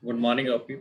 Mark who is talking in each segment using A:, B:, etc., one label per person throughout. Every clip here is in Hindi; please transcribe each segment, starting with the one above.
A: गुड मॉर्निंग आपकी।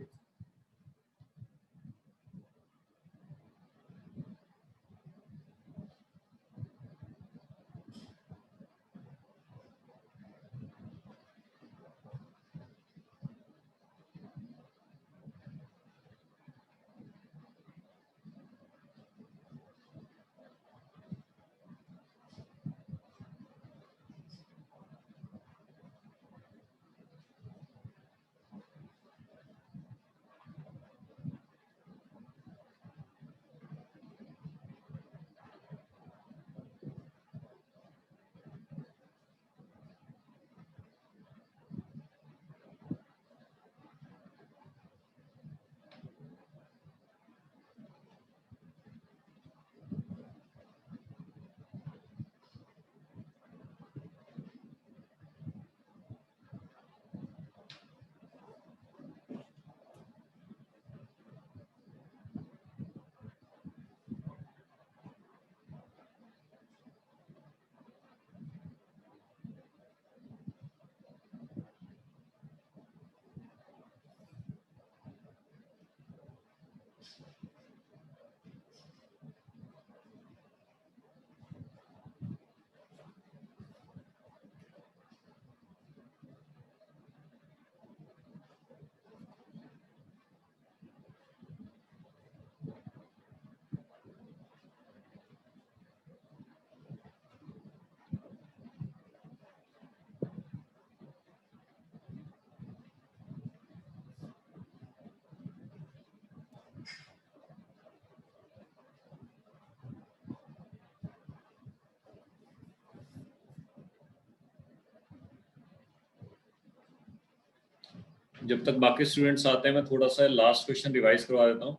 A: जब तक बाकी स्टूडेंट्स आते हैं मैं थोड़ा सा लास्ट क्वेश्चन रिवाइज करवा देता हूँ।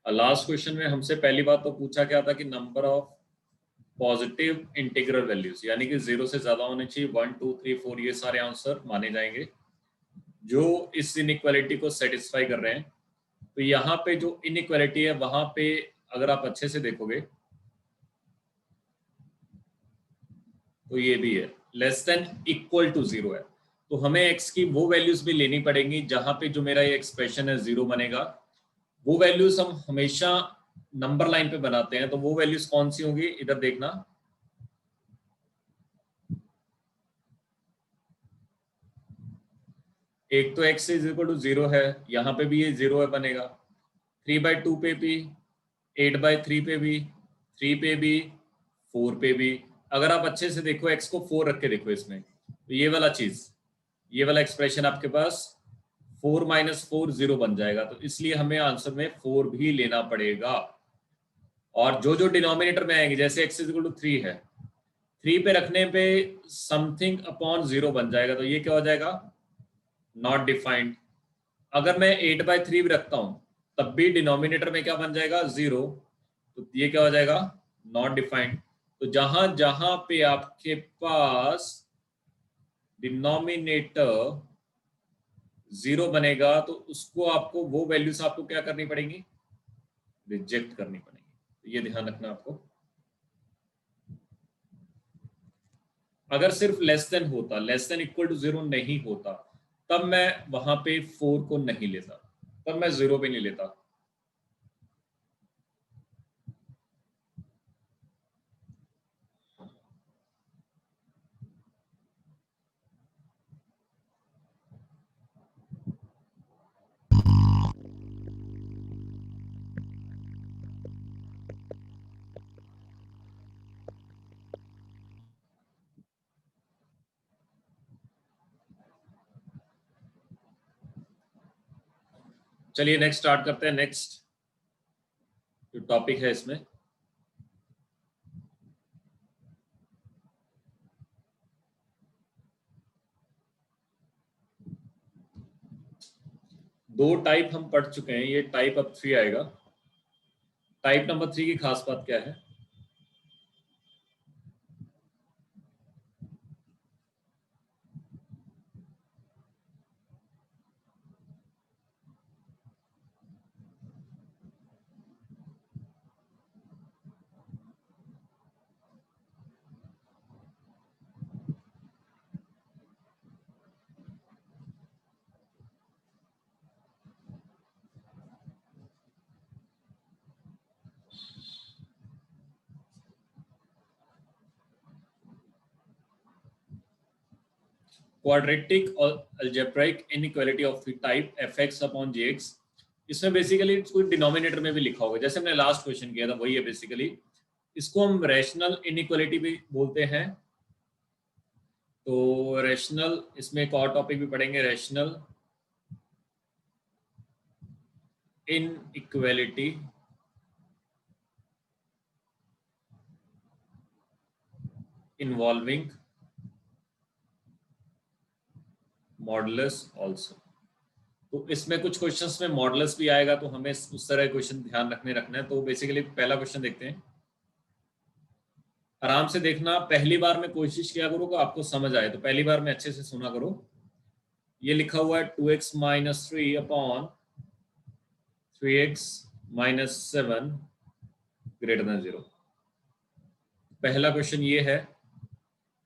A: लास्ट क्वेश्चन में हमसे पहली बात तो पूछा क्या था कि number of positive integral values, यानी कि 0 से ज्यादा होने चाहिए। 1 2 3 4 ये सारे आंसर माने जाएंगे जो इस इनइक्वालिटी को सेटिस्फाई कर रहे हैं। तो यहाँ पे जो इनइक्वालिटी है वहां पे अगर आप अच्छे से देखोगे तो ये भी है लेस देन इक्वल टू 0 है। तो हमें x की वो वैल्यूज भी लेनी पड़ेंगी जहां पे जो मेरा ये एक्सप्रेशन है 0 बनेगा। वो वैल्यूज हम हमेशा नंबर लाइन पे बनाते हैं, तो वो वैल्यूज कौन सी होंगी इधर देखना। एक तो x इज इक्वल टू 0 है, यहाँ पे भी ये 0 है बनेगा। 3/2 पे भी, 8/3 पे भी, 3 पे भी, 4 पे भी। अगर आप अच्छे से देखो x को 4 रख के देखो इसमें, तो ये वाला चीज, ये वाला एक्सप्रेशन आपके पास 4 - 4 0 बन जाएगा। तो इसलिए हमें आंसर में 4 भी लेना पड़ेगा। और जो जो डिनोमिनेटर में आएंगे, जैसे x इज इक्वल टू 3 है, 3 पे रखने पे समथिंग अपॉन 0 बन जाएगा, तो ये क्या हो जाएगा, नॉट डिफाइंड। अगर मैं 8/3 भी रखता हूं तब भी डिनोमिनेटर में क्या बन जाएगा, 0, तो ये क्या हो जाएगा, नॉट डिफाइंड। तो जहां जहां पे आपके पास डिनोमिनेटर 0 बनेगा तो उसको आपको, वो वैल्यूज आपको क्या करनी पड़ेगी, रिजेक्ट करनी पड़ेगी। तो ये ध्यान रखना आपको। अगर सिर्फ लेस देन होता, लेस देन इक्वल टू 0 नहीं होता, तब मैं वहां पे 4 को नहीं लेता, तब मैं 0 पे नहीं लेता। चलिए नेक्स्ट स्टार्ट करते हैं। नेक्स्ट जो टॉपिक है इसमें, दो टाइप हम पढ़ चुके हैं, ये टाइप अब 3 आएगा। टाइप नंबर 3 की खास बात क्या है, क्वाड्रेटिक और algebraic inequality of the type fx upon jx, इसमें बेसिकली कोई डिनोमिनेटर में भी लिखा होगा, जैसे हमने लास्ट क्वेश्चन किया था वही है बेसिकली। इसको हम रैशनल इनइक्वालिटी भी बोलते हैं। तो रैशनल, इसमें एक और टॉपिक भी पढ़ेंगे, rational inequality involving modulus also. तो इसमें कुछ क्वेश्चंस में मॉडुलस भी आएगा, तो हमें उस तरह क्वेश्चन ध्यान रखना है। तो बेसिकली पहला क्वेश्चन देखते हैं, आराम से देखना, पहली बार में कोशिश किया करो कि आपको समझ आए, तो पहली बार में अच्छे से सुना करो। ये लिखा हुआ है 2x minus 3 upon 3x minus 7 greater than 0। पहला क्वेश्चन ये है,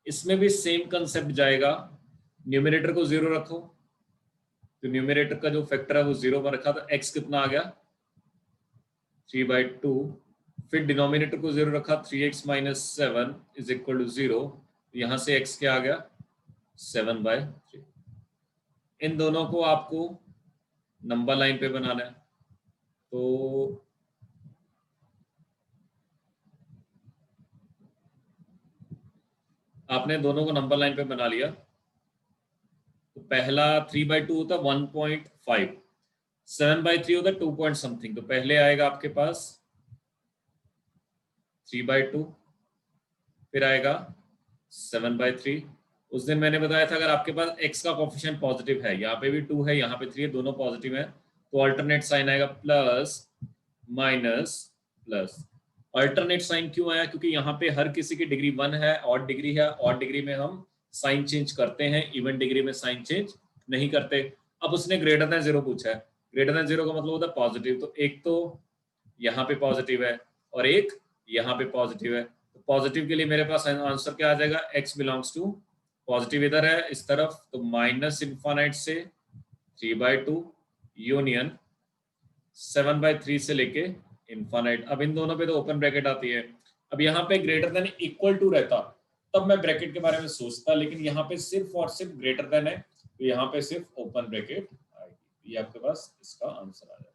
A: इसमें भी सेम कंसेप्ट जाएगा, न्यूमरेटर को 0 रखो, तो न्यूमरेटर का जो फैक्टर है वो 0 पर रखा, तो x कितना आ गया 3/2। फिर डिनोमिनेटर को 0 रखा, 3x minus 7 is equal to 0, यहां से x क्या आ गया 7/3। इन दोनों को आपको नंबर लाइन पे बनाना है। तो आपने दोनों को नंबर लाइन पे बना लिया। तो पहला 3/2 होता 1.5, 7/3 होता 2 पॉइंट समथिंग, तो पहले आएगा आपके पास 3/2, फिर आएगा 7/3। उस दिन मैंने बताया था अगर आपके पास x का कोफिशिएंट पॉजिटिव है, यहाँ पे भी 2 है यहाँ पे 3 है, दोनों पॉजिटिव है, तो अल्टरनेट साइन आएगा plus minus plus. Alternate sign क्यों आया, क्योंकि यहाँ पे हर किसी की डिग्री 1 है, ऑड डिग्री है, ऑड डिग्री में हम साइन चेंज करते हैं, इवन डिग्री में साइन चेंज नहीं करते। अब उसने ग्रेटर देन 0 पूछा है, ग्रेटर देन 0 का मतलब होता है पॉजिटिव, तो एक तो यहाँ पे पॉजिटिव है और एक यहाँ पे पॉजिटिव है, तो पॉजिटिव के लिए मेरे पास आंसर क्या आ जाएगा, x बिलोंग्स टू पॉजिटिव इधर है इस तरफ, तो माइनस इनफाइनाइट से 3/2 यूनियन 7/3 से लेके इनफाइनाइट। अब इन दोनों पे तो ओपन ब्रैकेट आती है। अब यहाँ पे ग्रेटर देन इक्वल टू रहता तब मैं ब्रैकेट के बारे में सोचता, लेकिन यहाँ पे सिर्फ और सिर्फ ग्रेटर देन है, तो यहाँ पे सिर्फ ओपन ब्रैकेट आएगी। ये आपके पास इसका आंसर आ जाएगा।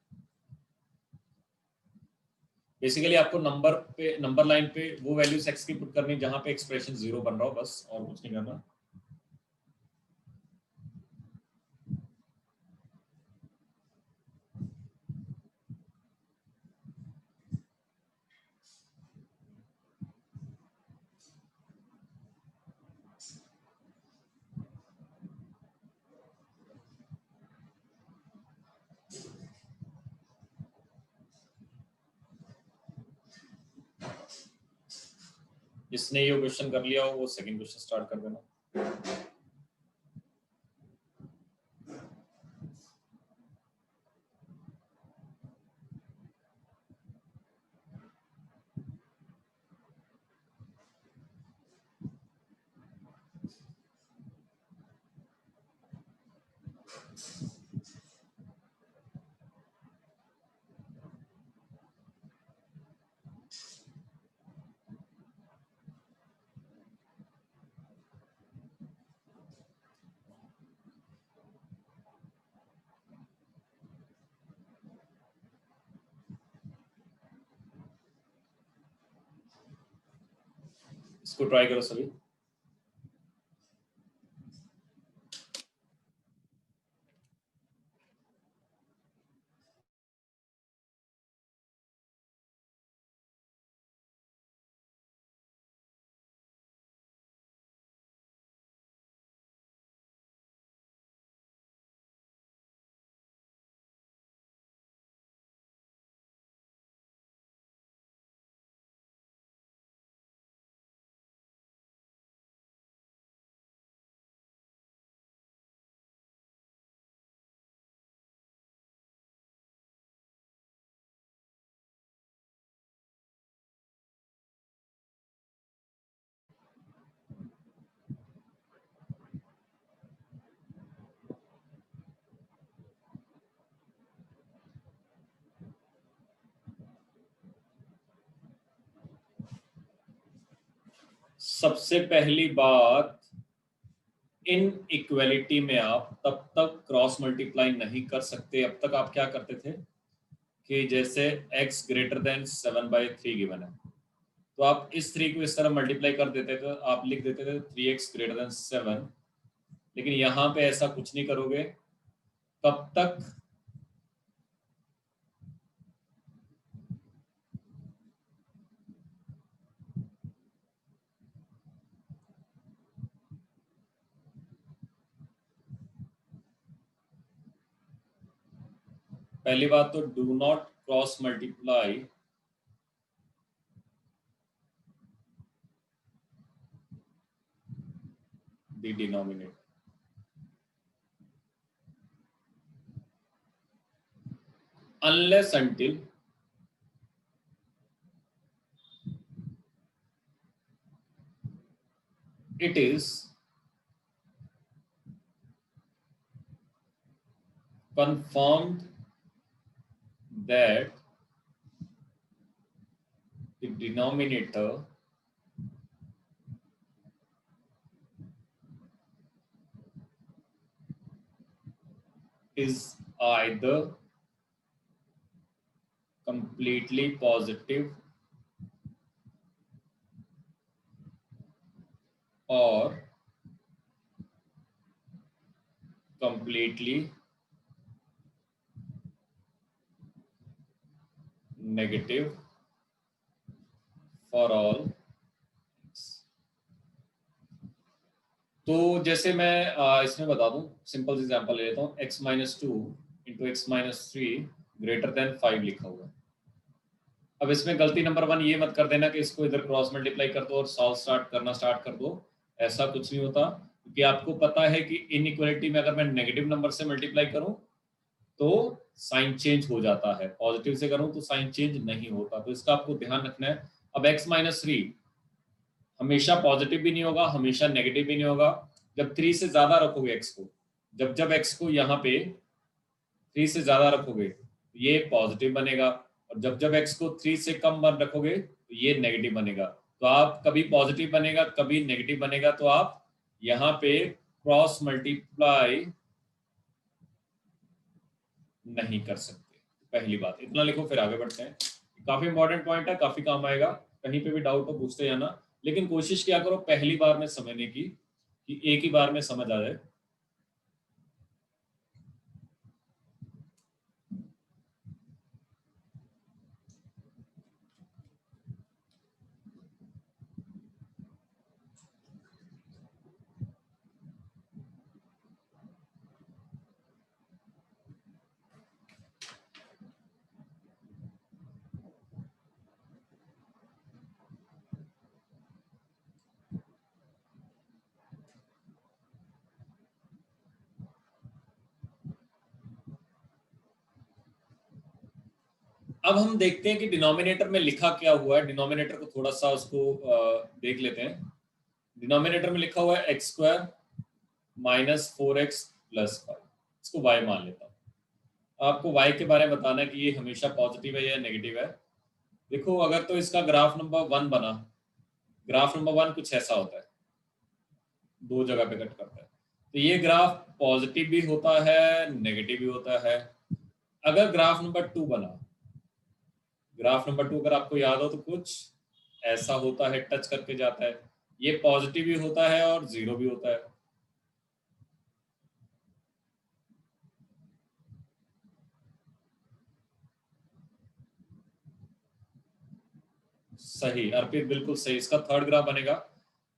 A: बेसिकली आपको नंबर लाइन पे वो वैल्यूज x की पुट करनी जहां पे एक्सप्रेशन 0 बन रहा हो, बस और कुछ नहीं करना। जिसने ये क्वेश्चन कर लिया हो वो सेकंड क्वेश्चन स्टार्ट कर देना। इसको ट्राई करो सभी। सबसे पहली बात, इन इक्वलिटी में आप तब तक क्रॉस मल्टीप्लाई नहीं कर सकते। अब तक आप क्या करते थे कि जैसे x ग्रेटर देन 7/3 गिवन है तो आप इस 3 को इस तरह मल्टीप्लाई कर देते थे, आप लिख देते थे 3x ग्रेटर देन 7, लेकिन यहाँ पे ऐसा कुछ नहीं करोगे। कब तक? पहली बात तो do not cross multiply the denominator. Unless until it is confirmed that the denominator is either completely positive or completely negative for all x। तो जैसे मैं इसमें बता दूं, सिंपल एग्जांपल ले लेता हूं, x minus 2 into X minus 3 greater than 5 लिखा हुआ है। अब इसमें गलती नंबर 1 ये मत कर देना कि इसको इधर क्रॉस मल्टीप्लाई कर दो और सॉल्व स्टार्ट कर दो। ऐसा कुछ नहीं होता, क्योंकि आपको पता है कि इनइक्वालिटी में अगर मैं नेगेटिव नंबर से मल्टीप्लाई करूं तो साइन चेंज हो जाता है, पॉजिटिव से करूं तो साइन चेंज नहीं होता। तो इसका आपको ध्यान रखना है। अब x माइनस 3 हमेशा पॉजिटिव भी नहीं होगा, हमेशा नेगेटिव भी नहीं होगा। जब 3 से ज्यादा रखोगे x को, जब x को यहाँ पे 3 से ज्यादा रखोगे ये पॉजिटिव बनेगा, और जब x को 3 से कम रखोगे तो ये नेगेटिव बनेगा। तो आप कभी पॉजिटिव बनेगा कभी नेगेटिव बनेगा, तो आप यहाँ पे क्रॉस मल्टीप्लाई नहीं कर सकते। पहली बात इतना लिखो, फिर आगे बढ़ते हैं। काफी इंपॉर्टेंट पॉइंट है, काफी काम आएगा, कहीं पे भी डाउट हो पूछते जाना, लेकिन कोशिश क्या करो पहली बार में समझने की, कि एक ही बार में समझ आ जाए। अब हम देखते हैं कि डिनोमिनेटर में लिखा क्या हुआ है। डिनोमिनेटर को थोड़ा सा उसको देख लेते हैं। डिनोमिनेटर में लिखा हुआ है x square minus 4x plus 5, इसको y मान लेता हूँ। आपको y के बारे में बताना है कि ये हमेशा पॉजिटिव है या नेगेटिव है। देखो अगर तो इसका ग्राफ नंबर 1 बना, ग्राफ नंबर 1 कुछ ऐसा होता है, दो जगह पे कट करता है, तो ये ग्राफ पॉजिटिव भी होता है नेगेटिव भी होता है। अगर ग्राफ नंबर 2 बना, ग्राफ नंबर 2 अगर आपको याद हो तो कुछ ऐसा होता है, टच करके जाता है, ये पॉजिटिव भी होता है और जीरो भी होता है। सही अर्पित, बिल्कुल सही। इसका थर्ड ग्राफ बनेगा।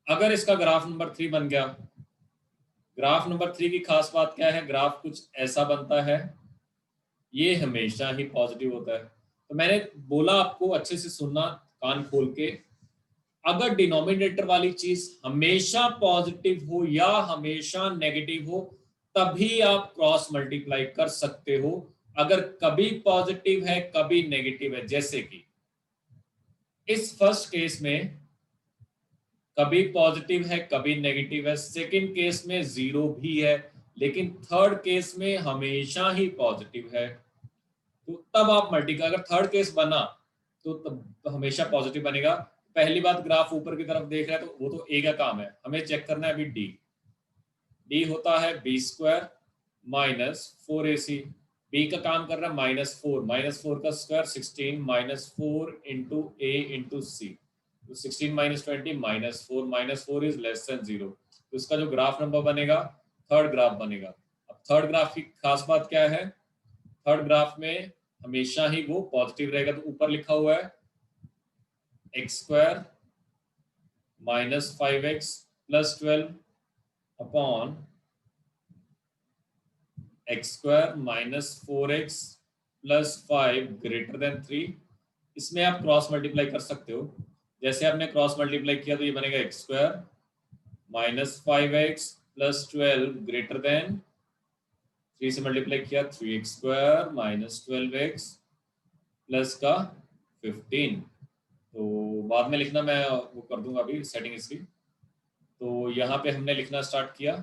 A: अगर इसका ग्राफ नंबर 3 बन गया, ग्राफ नंबर 3 की खास बात क्या है, ग्राफ कुछ ऐसा बनता है, ये हमेशा ही पॉजिटिव होता है। तो मैंने बोला आपको अच्छे से सुनना कान खोल के, अगर डिनोमिनेटर वाली चीज हमेशा पॉजिटिव हो या हमेशा नेगेटिव हो तभी आप क्रॉस मल्टीप्लाई कर सकते हो। अगर कभी पॉजिटिव है कभी नेगेटिव है, जैसे कि इस फर्स्ट केस में कभी पॉजिटिव है कभी नेगेटिव है, सेकंड केस में जीरो भी है, लेकिन थर्ड केस में हमेशा ही पॉजिटिव है। तो तब आप मल्टीप्लाई, अगर थर्ड केस बना तो तब तो हमेशा पॉजिटिव बनेगा। पहली बात ग्राफ ऊपर की तरफ देख रहा है तो वो तो ए का काम है, हमें चेक करना है अभी डी। डी होता है B square minus 4ac। B का काम कर रहा है -4 का स्क्वायर 16 -4 इंटू ए इंटू सी। तो 16 - 20 -4 इज लेस देन 0। तो इसका जो ग्राफ नंबर बनेगा थर्ड ग्राफ बनेगा। अब थर्ड ग्राफ की खास बात क्या है, थर्ड ग्राफ में हमेशा ही वो पॉजिटिव रहेगा। तो ऊपर लिखा हुआ है x square minus 5x plus 12 upon x square minus 4x plus 5 greater than 3। इसमें आप क्रॉस मल्टीप्लाई कर सकते हो। जैसे आपने क्रॉस मल्टीप्लाई किया तो ये बनेगा x square minus 5x plus 12 greater than 3 से मल्टीप्लाई किया 3x square minus 12x plus का 15। तो बाद में लिखना मैं वो कर दूंगा, अभी सेटिंग इसकी। तो यहाँ पे हमने लिखना स्टार्ट किया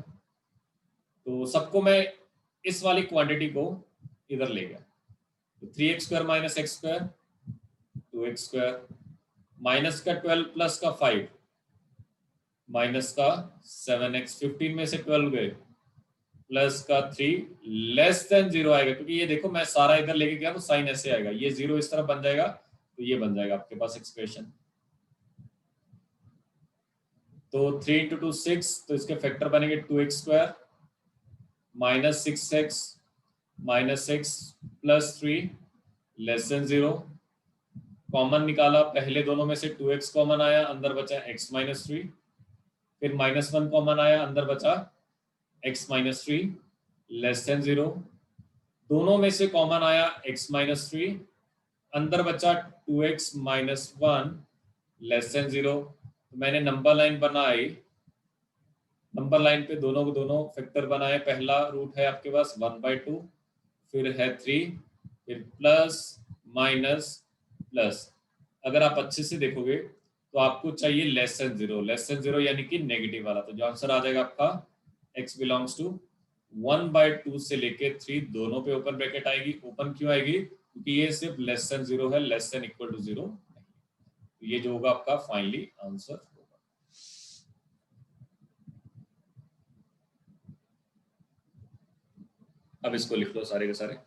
A: तो सबको मैं इस वाली क्वांटिटी को इधर ले गया। तो 3x square minus x square 2x square minus का 12 प्लस का 5 माइनस का 7x 15 में से 12 गए प्लस का 3 लेस देन 0 आएगा, क्योंकि ये देखो मैं सारा इधर लेके गया तो साइन ऐसे आएगा, ये 0 इस तरफ बन जाएगा तो ये बन जाएगा आपके पास एक्सप्रेशन। तो 3 इंटू 2 6, तो इसके फैक्टर बनेंगे 2x square minus 6x minus x plus 3 less than 0। Common निकाला, पहले दोनों में से 2x कॉमन आया, अंदर बचा x माइनस 3। फिर -1 कॉमन आया, अंदर बचा x माइनस 3 लेस देन 0। दोनों में से कॉमन आया x माइनस 3, अंदर बचा 2x माइनस 1 लेस देन 0। तो मैंने नंबर लाइन बनाई, नंबर लाइन पे दोनों को दोनों फैक्टर बनाए। पहला रूट है आपके पास 1/2, फिर है 3, फिर प्लस माइनस प्लस। अगर आप अच्छे से देखोगे तो आपको चाहिए लेस देन 0 यानी कि नेगेटिव वाला। तो जो आंसर आ जाएगा आपका x बिलोंग्स टू 1/2 से लेके 3 दोनों पे ओपन ब्रैकेट आएगी। ओपन क्यों आएगी, क्योंकि ये सिर्फ लेस देन 0 है, लेस देन इक्वल टू 0। ये जो होगा आपका फाइनली आंसर होगा। अब इसको लिख लो सारे के सारे।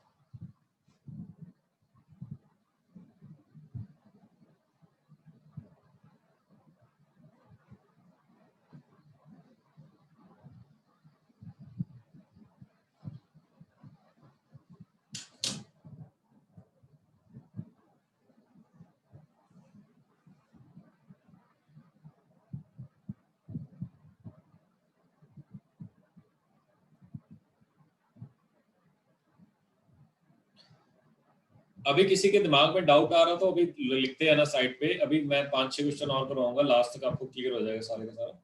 A: अभी किसी के दिमाग में डाउट आ रहा तो अभी लिखते हैं ना साइड पे। अभी मैं 5-6 क्वेश्चन और करवाऊंगा, लास्ट तक आपको क्लियर हो जाएगा सारे का सारा।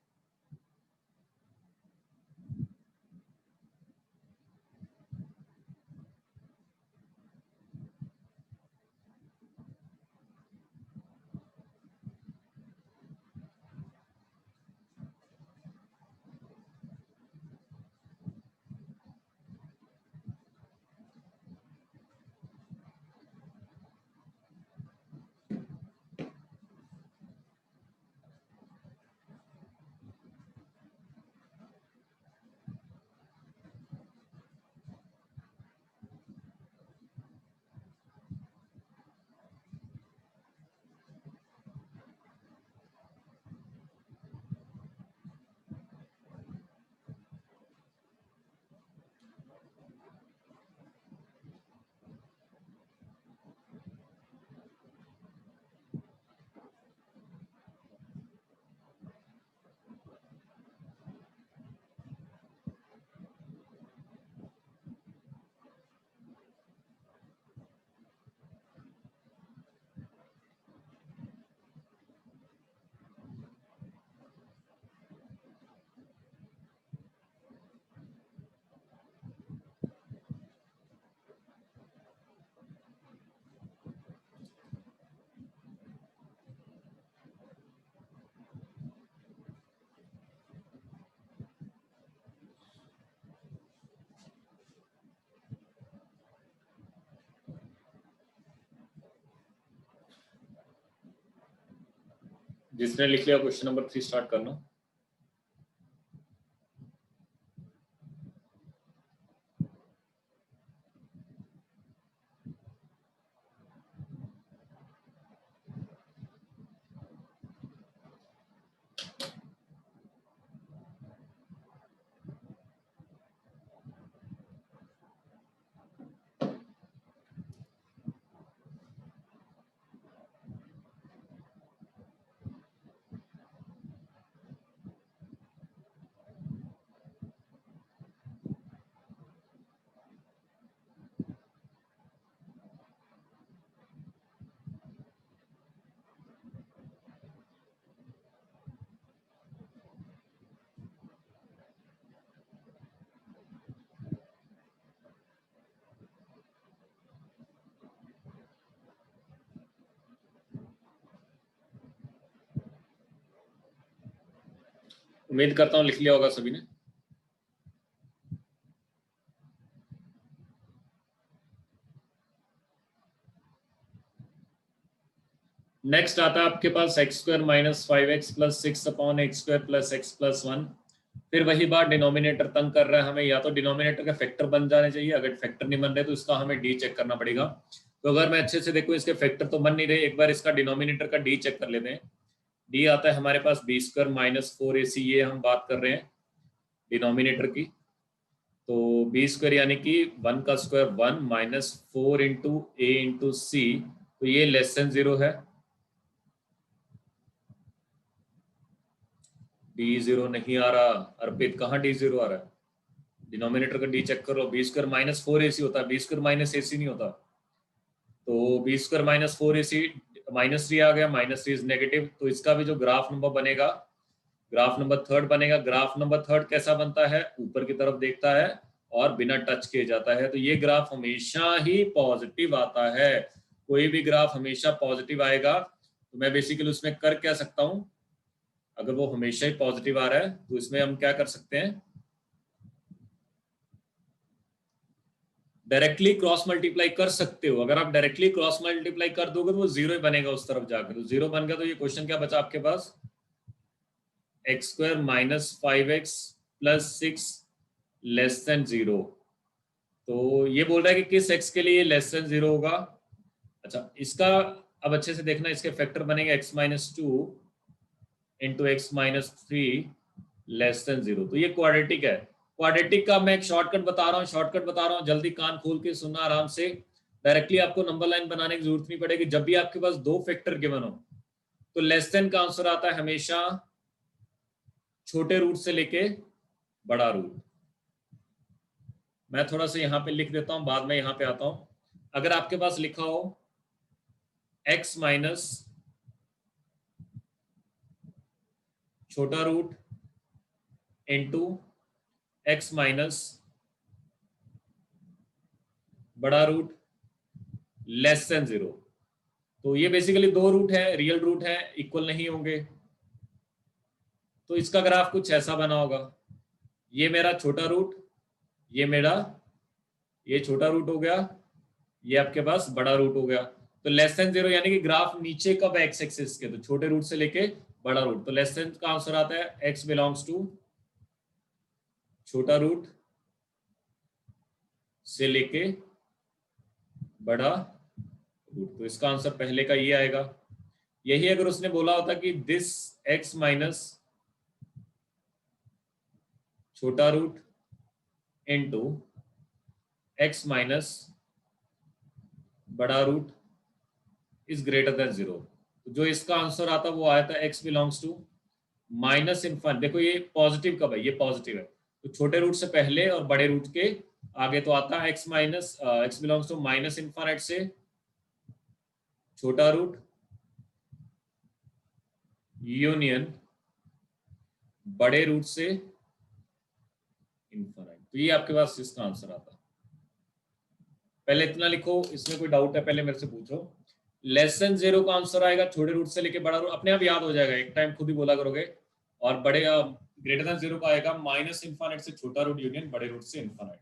A: जिसने लिख लिया क्वेश्चन नंबर 3 स्टार्ट करना। उम्मीद करता हूँ लिख लिया होगा सभी ने। नेक्स्ट आता है आपके पास x square minus 5x plus 6/x² plus x plus 1। फिर वही बात, डिनोमिनेटर तंग कर रहा है हमें, या तो डिनोमिनेटर का फैक्टर बन जाने चाहिए, अगर फैक्टर नहीं बन रहे तो इसका हमें डी चेक करना पड़ेगा। तो अगर मैं अच्छे से देखूं इसके फैक्टर तो बन नहीं रहे, एक बार इसका डिनोमिनेटर का डी चेक कर लेते हैं। डी आता है हमारे पास बी स्क्वायर माइनस 4ac, ये हम बात कर रहे हैं डिनोमिनेटर की। तो बी स्क्वायर यानी कि 1 का स्क्वायर 1 माइनस 4 इंटू ए इंटू सी, तो ये लेस देन 0 है। डी 0 नहीं आ रहा अर्पित, कहाँ डी 0 आ रहा है? डिनोमिनेटर का डी चेक करो, बी स्क्वायर माइनस 4ac होता है, बी स्क्वायर माइनस ac नहीं होता। तो B square minus 4ac minus 3 आ गया, माइनस 3 इज नेगेटिव, तो इसका भी जो ग्राफ नंबर बनेगा, ग्राफ नंबर 3 बनेगा। ग्राफ नंबर 3 कैसा बनता है? ऊपर की तरफ देखता है और बिना टच किए जाता है, तो ये ग्राफ हमेशा ही पॉजिटिव आता है। कोई भी ग्राफ हमेशा पॉजिटिव आएगा, तो मैं बेसिकली उसमें कर क्या सकता हूं, अगर वो हमेशा ही पॉजिटिव आ रहा है तो इसमें हम क्या कर सकते हैं, डायरेक्टली क्रॉस मल्टीप्लाई कर सकते हो। अगर आप डायरेक्टली क्रॉस मल्टीप्लाई कर दोगे तो वो 0 ही बनेगा उस तरफ जाकर, तो 0 बन गया। तो ये क्वेश्चन क्या बचा आपके पास, x square minus 5x plus 6 less than 0। तो ये बोल रहा है कि किस x के लिए लेस देन 0 होगा। अच्छा, इसका अब अच्छे से देखना, इसके फैक्टर बनेंगे x minus 2 into X minus 3 less than 0। तो ये क्वाड्रेटिक है। क्वाड्रेटिक का मैं एक शॉर्टकट बता रहा हूँ, जल्दी कान खोल के सुनना आराम से। डायरेक्टली आपको नंबर लाइन बनाने की जरूरत नहीं पड़ेगी। जब भी आपके पास दो फैक्टर गिवन हो तो लेस देन का आंसर आता है हमेशा छोटे रूट से लेके बड़ा रूट। मैं थोड़ा सा यहाँ पे लिख देता हूँ, बाद में यहाँ पे आता हूँ। अगर आपके पास लिखा हो x माइनस छोटा रूट इंटू एक्स माइनस बड़ा रूट लेस देन 0, तो ये बेसिकली दो रूट है, रियल रूट है, इक्वल नहीं होंगे। तो इसका ग्राफ कुछ ऐसा बना होगा, ये मेरा छोटा रूट, ये मेरा, ये छोटा रूट हो गया, ये आपके पास बड़ा रूट हो गया। तो लेस देन 0 यानी कि ग्राफ नीचे कब एक्स एक्सिस के, तो छोटे रूट से लेके बड़ा रूट। तो लेस देन का आंसर आता है x बिलोंग्स टू छोटा रूट से लेके बड़ा रूट। तो इसका आंसर पहले का ये आएगा। यही अगर उसने बोला होता कि दिस x माइनस छोटा रूट इंटू एक्स माइनस बड़ा रूट इज ग्रेटर देन 0, तो जो इसका आंसर आता वो आया था x belongs to minus infinite. देखो ये पॉजिटिव कब है, ये पॉजिटिव है, तो छोटे रूट से पहले और बड़े रूट के आगे तो आता है x minus X belongs to minus infinite से छोटा रूट यूनियन बड़े रूट से इनफाइनाइट। तो ये आपके पास इसका आंसर आता है। पहले इतना लिखो, इसमें कोई डाउट है पहले मेरे से पूछो। लेस देन 0 का आंसर आएगा छोटे रूट से लेके बड़ा रूट, अपने आप याद हो जाएगा, एक टाइम खुद ही बोला करोगे। और बड़े ग्रेटर देन 0 का आएगा माइनस इनफाइनाइट से छोटा रूट यूनियन बड़े रूट से इनफाइनाइट।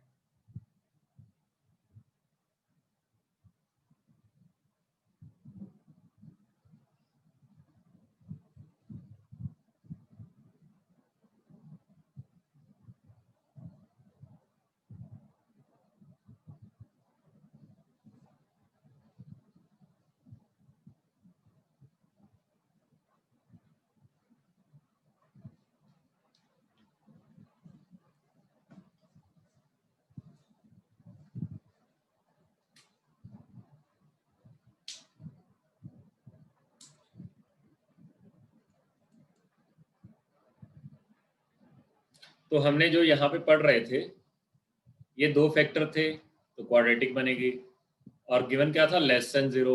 A: तो हमने जो यहाँ पे पढ़ रहे थे, ये दो फैक्टर थे तो क्वाड्रेटिक बनेगी। और गिवन क्या था, लेस देन 0।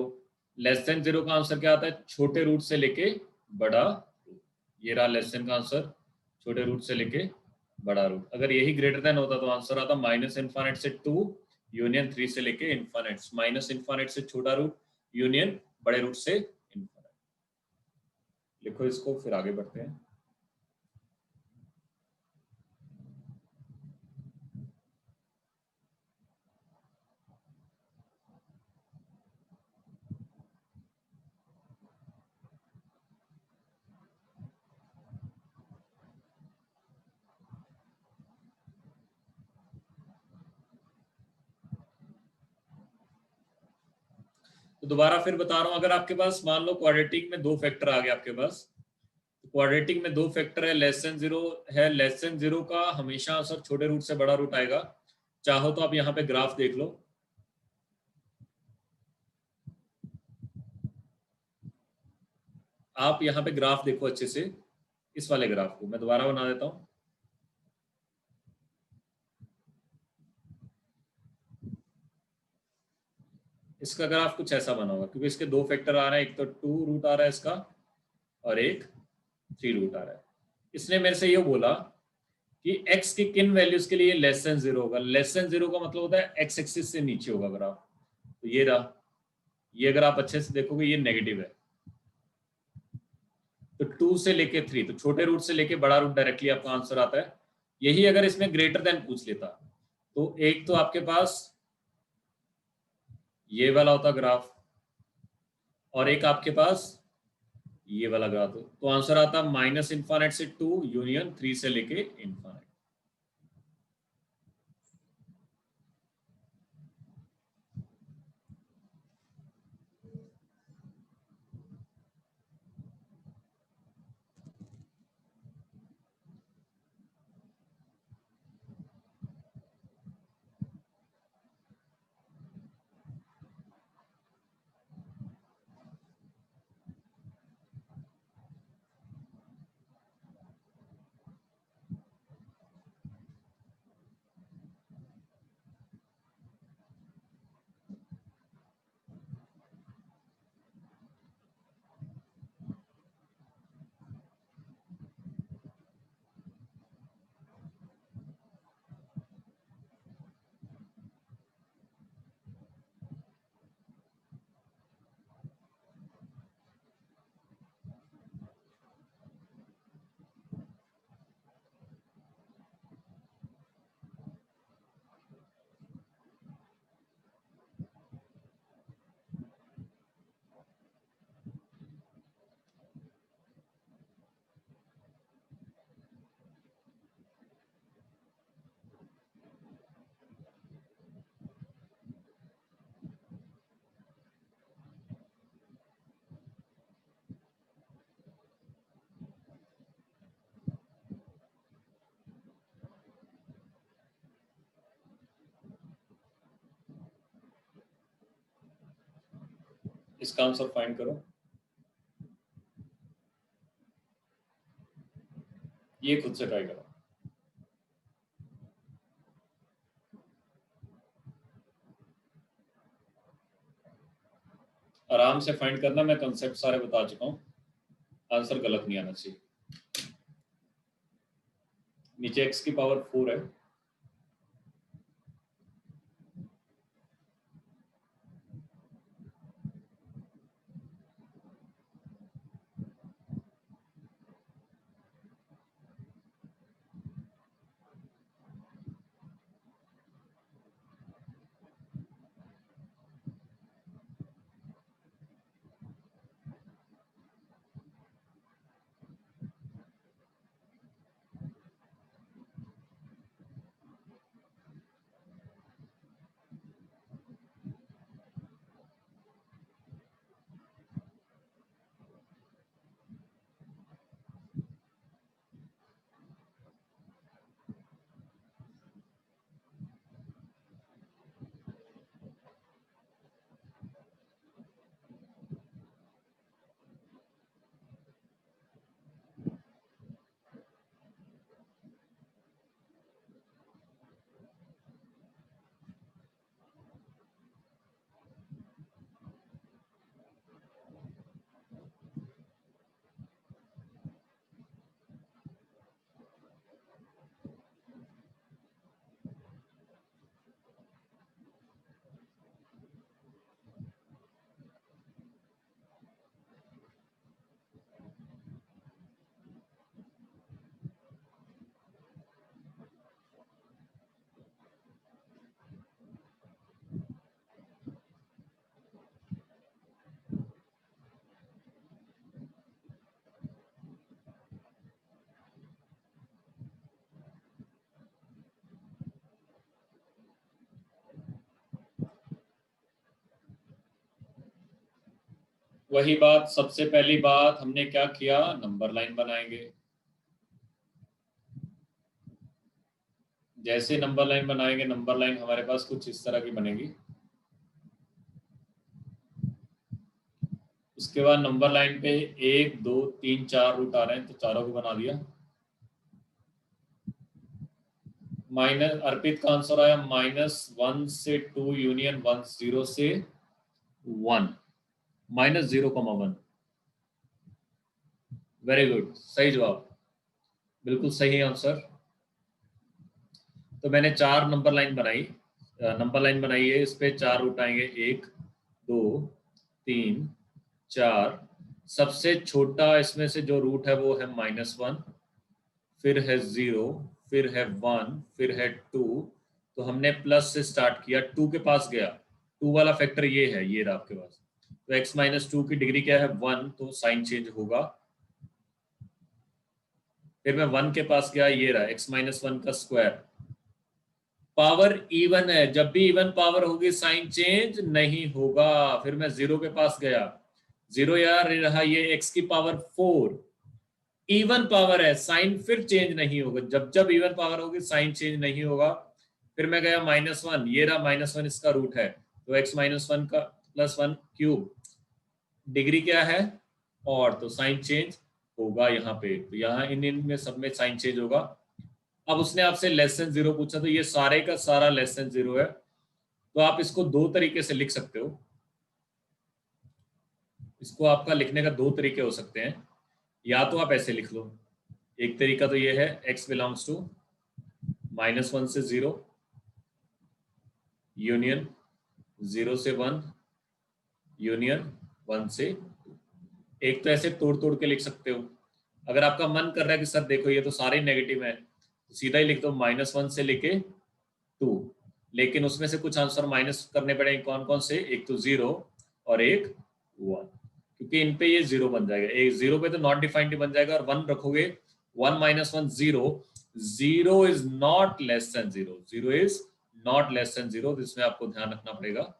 A: लेस देन 0 का आंसर क्या आता है, छोटे रूट से लेके बड़ा रूट। ये रहा लेस देन का आंसर, छोटे रूट से लेके बड़ा रूट। अगर यही ग्रेटर देन होता तो आंसर आता माइनस इनफाइनाइट से 2 यूनियन 3 से लेके इनफाइनाइट, माइनस इनफाइनाइट से छोटा रूट यूनियन बड़े रूट से इनफाइनाइट। लिखो इसको, फिर आगे बढ़ते हैं। तो दोबारा फिर बता रहा हूँ, अगर आपके पास मान लो क्वाड्रेटिक में 2 फैक्टर आ गए आपके पास, क्वाड्रेटिक में 2 फैक्टर है, लेस देन 0 है, लेस देन 0 का हमेशा सर छोटे रूट से बड़ा रूट आएगा। चाहो तो आप यहाँ पे ग्राफ देख लो, आप यहाँ पे ग्राफ देखो अच्छे से, इस वाले ग्राफ को मैं दोबारा बना देता हूँ। इसका ग्राफ कुछ ऐसा बना होगा, क्योंकि इसके 2 फैक्टर आ रहे हैं, एक तो 2 रूट आ रहा है इसका और एक 3 रूट आ रहा है। इसने मेरे से ये बोला कि x के किन वैल्यूज के लिए लेस देन 0 होगा। लेस देन 0 का मतलब होता है x एक्सिस से नीचे होगा ग्राफ। तो ये रहा, ये अगर आप अच्छे से देखोगे ये नेगेटिव है। तो 2 से लेके 3, तो छोटे रूट से लेके बड़ा रूट डायरेक्टली आपका आंसर आता है। यही अगर इसमें ग्रेटर देन पूछ लेता, तो एक तो आपके पास ये वाला होता ग्राफ, और एक आपके पास ये वाला ग्राफ। तो आंसर आता माइनस इन्फानेट से 2 यूनियन 3 से लेके इन्फानेट। इसका आंसर फाइंड करो। ये खुद से ट्राई करो। आराम से फाइंड करना, मैं कंसेप्ट सारे बता चुका हूँ। आंसर गलत नहीं आना चाहिए। नीचे x की पावर 4 है, वही बात, सबसे पहली बात हमने क्या किया, नंबर लाइन बनाएंगे। जैसे नंबर लाइन बनाएंगे, नंबर लाइन हमारे पास कुछ इस तरह की बनेगी। उसके बाद नंबर लाइन पे 1 2 3 4 रूट आ रहे हैं, तो चारों को बना दिया। माइनस, अर्पित का आंसर आया -1 से 2 यूनियन 1, 0 से 1, -0,1। वेरी गुड, सही जवाब, बिल्कुल सही आंसर। तो मैंने 4 नंबर लाइन बनाई, है, इस पे 4 रूट आएंगे, 1 2 3 4। सबसे छोटा इसमें से जो रूट है वो है -1, फिर है 0, फिर है 1, फिर है 2। तो हमने प्लस से स्टार्ट किया, 2 के पास गया, 2 वाला फैक्टर ये है, ये रहा आपके पास। तो x-2 की डिग्री क्या है, 1, तो साइन चेंज होगा। फिर मैं 1 के पास गया, ये रहा x-1 का स्क्वायर। पावर इवन है, जब भी इवन पावर होगी साइन चेंज नहीं होगा। फिर मैं 0 के पास गया, 0 यार रहा ये x की पावर 4, इवन पावर है, साइन फिर चेंज नहीं होगा। जब जब इवन पावर होगी साइन चेंज नहीं होगा। फिर मैं गया -1, ये रहा -1 इसका रूट है, तो x-1 का +1 क्यूब, डिग्री क्या है और, तो साइन चेंज होगा यहाँ पे। तो यहाँ इन में सब में साइन चेंज होगा। अब उसने आपसे <0 पूछा, तो ये सारे का सारा <0 है। तो आप इसको दो तरीके से लिख सकते हो। इसको आपका लिखने का दो तरीके हो सकते हैं। या तो आप ऐसे लिख लो, एक तरीका तो ये है x बिलोंग्स टू -1 से 0 यूनियन 0 से 1 यूनियन 1 से 2। एक तो ऐसे तोड़ तोड़ के लिख सकते हो। अगर आपका मन कर रहा है कि सर देखो ये तो सारे नेगेटिव है, तो सीधा ही लिख दो -1 से लेके 2। लेकिन उसमें से कुछ आंसर माइनस करने पड़ेंगे, कौन कौन से, एक तो 0 और एक 1, क्योंकि इन पे ये 0 बन जाएगा। एक 0 पे तो नॉट डिफाइंड बन जाएगा, और 1 रखोगे, 1 - 1 0, 0 is not less than 0, 0 is not less than 0। तो इसमें आपको ध्यान रखना पड़ेगा।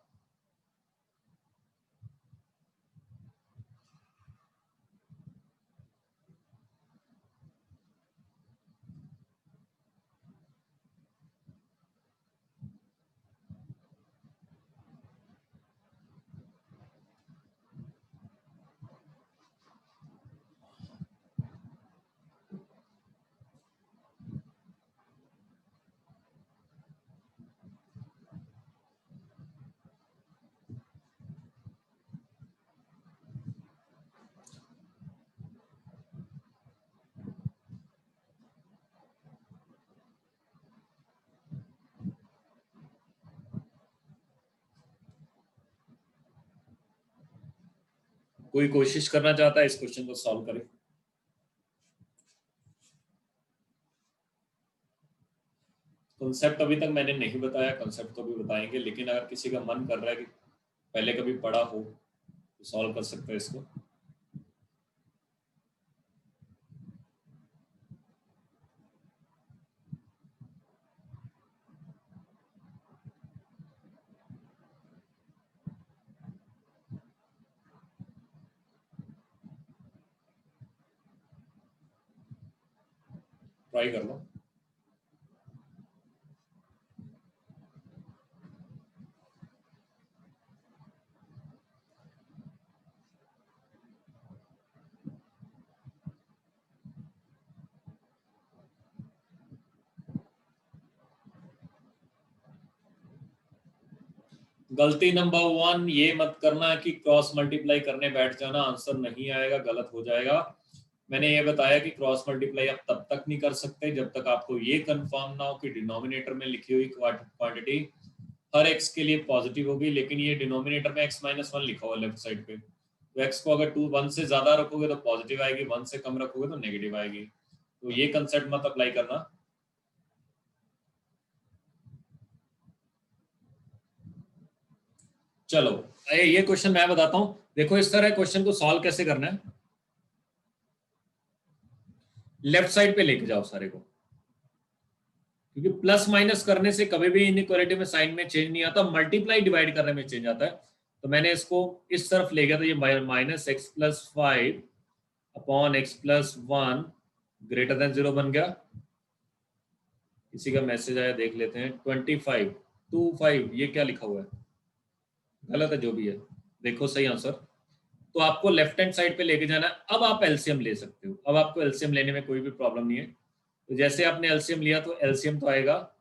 A: कोई कोशिश करना चाहता है इस क्वेश्चन को सॉल्व करे? कॉन्सेप्ट अभी तक मैंने नहीं बताया, कॉन्सेप्ट तो अभी बताएंगे, लेकिन अगर किसी का मन कर रहा है कि पहले कभी पढ़ा हो तो सॉल्व कर सकते हैं इसको। ट्राई कर लो। गलती नंबर 1 ये मत करना कि क्रॉस मल्टीप्लाई करने बैठ जाना, आंसर नहीं आएगा, गलत हो जाएगा। मैंने ये बताया कि क्रॉस मल्टीप्लाई आप तब तक नहीं कर सकते जब तक आपको ये कंफर्म ना हो कि डिनोमिनेटर में लिखी हुई क्वांटिटी हर एक्स के लिए पॉजिटिव होगी। लेकिन ये डिनोमिनेटर में x-1 लिखा हुआ लेफ्ट साइड पे, तो x को अगर 1 से ज्यादा रखोगे तो पॉजिटिव आएगी, 1 से कम रखोगे तो नेगेटिव आएगी। तो ये कंसेप्ट मत अप्लाई करना। चलो ये क्वेश्चन मैं बताता हूं। देखो इस तरह क्वेश्चन को सॉल्व कैसे करना है। लेफ्ट साइड पे लेके जाओ सारे को, क्योंकि प्लस माइनस करने से कभी भी इनइक्वालिटी में साइन में चेंज नहीं आता, मल्टीप्लाई डिवाइड करने में चेंज आता है। तो मैंने इसको इस तरफ ले गया तो ये -x+5 upon x+1 greater than 0 बन गया। किसी का मैसेज आया, देख लेते हैं। 25 ये क्या लिखा हुआ है, गलत है जो भी है, देखो सही आंसर। तो आपको लेफ्ट हैंड साइड पे लेके जाना है। अब आप एलसीएम ले सकते हो, अब आपको एलसीएम लेने में कोई भी प्रॉब्लम नहीं है। तो जैसे आपने एलसीएम लिया तो एलसीएम तो आएगा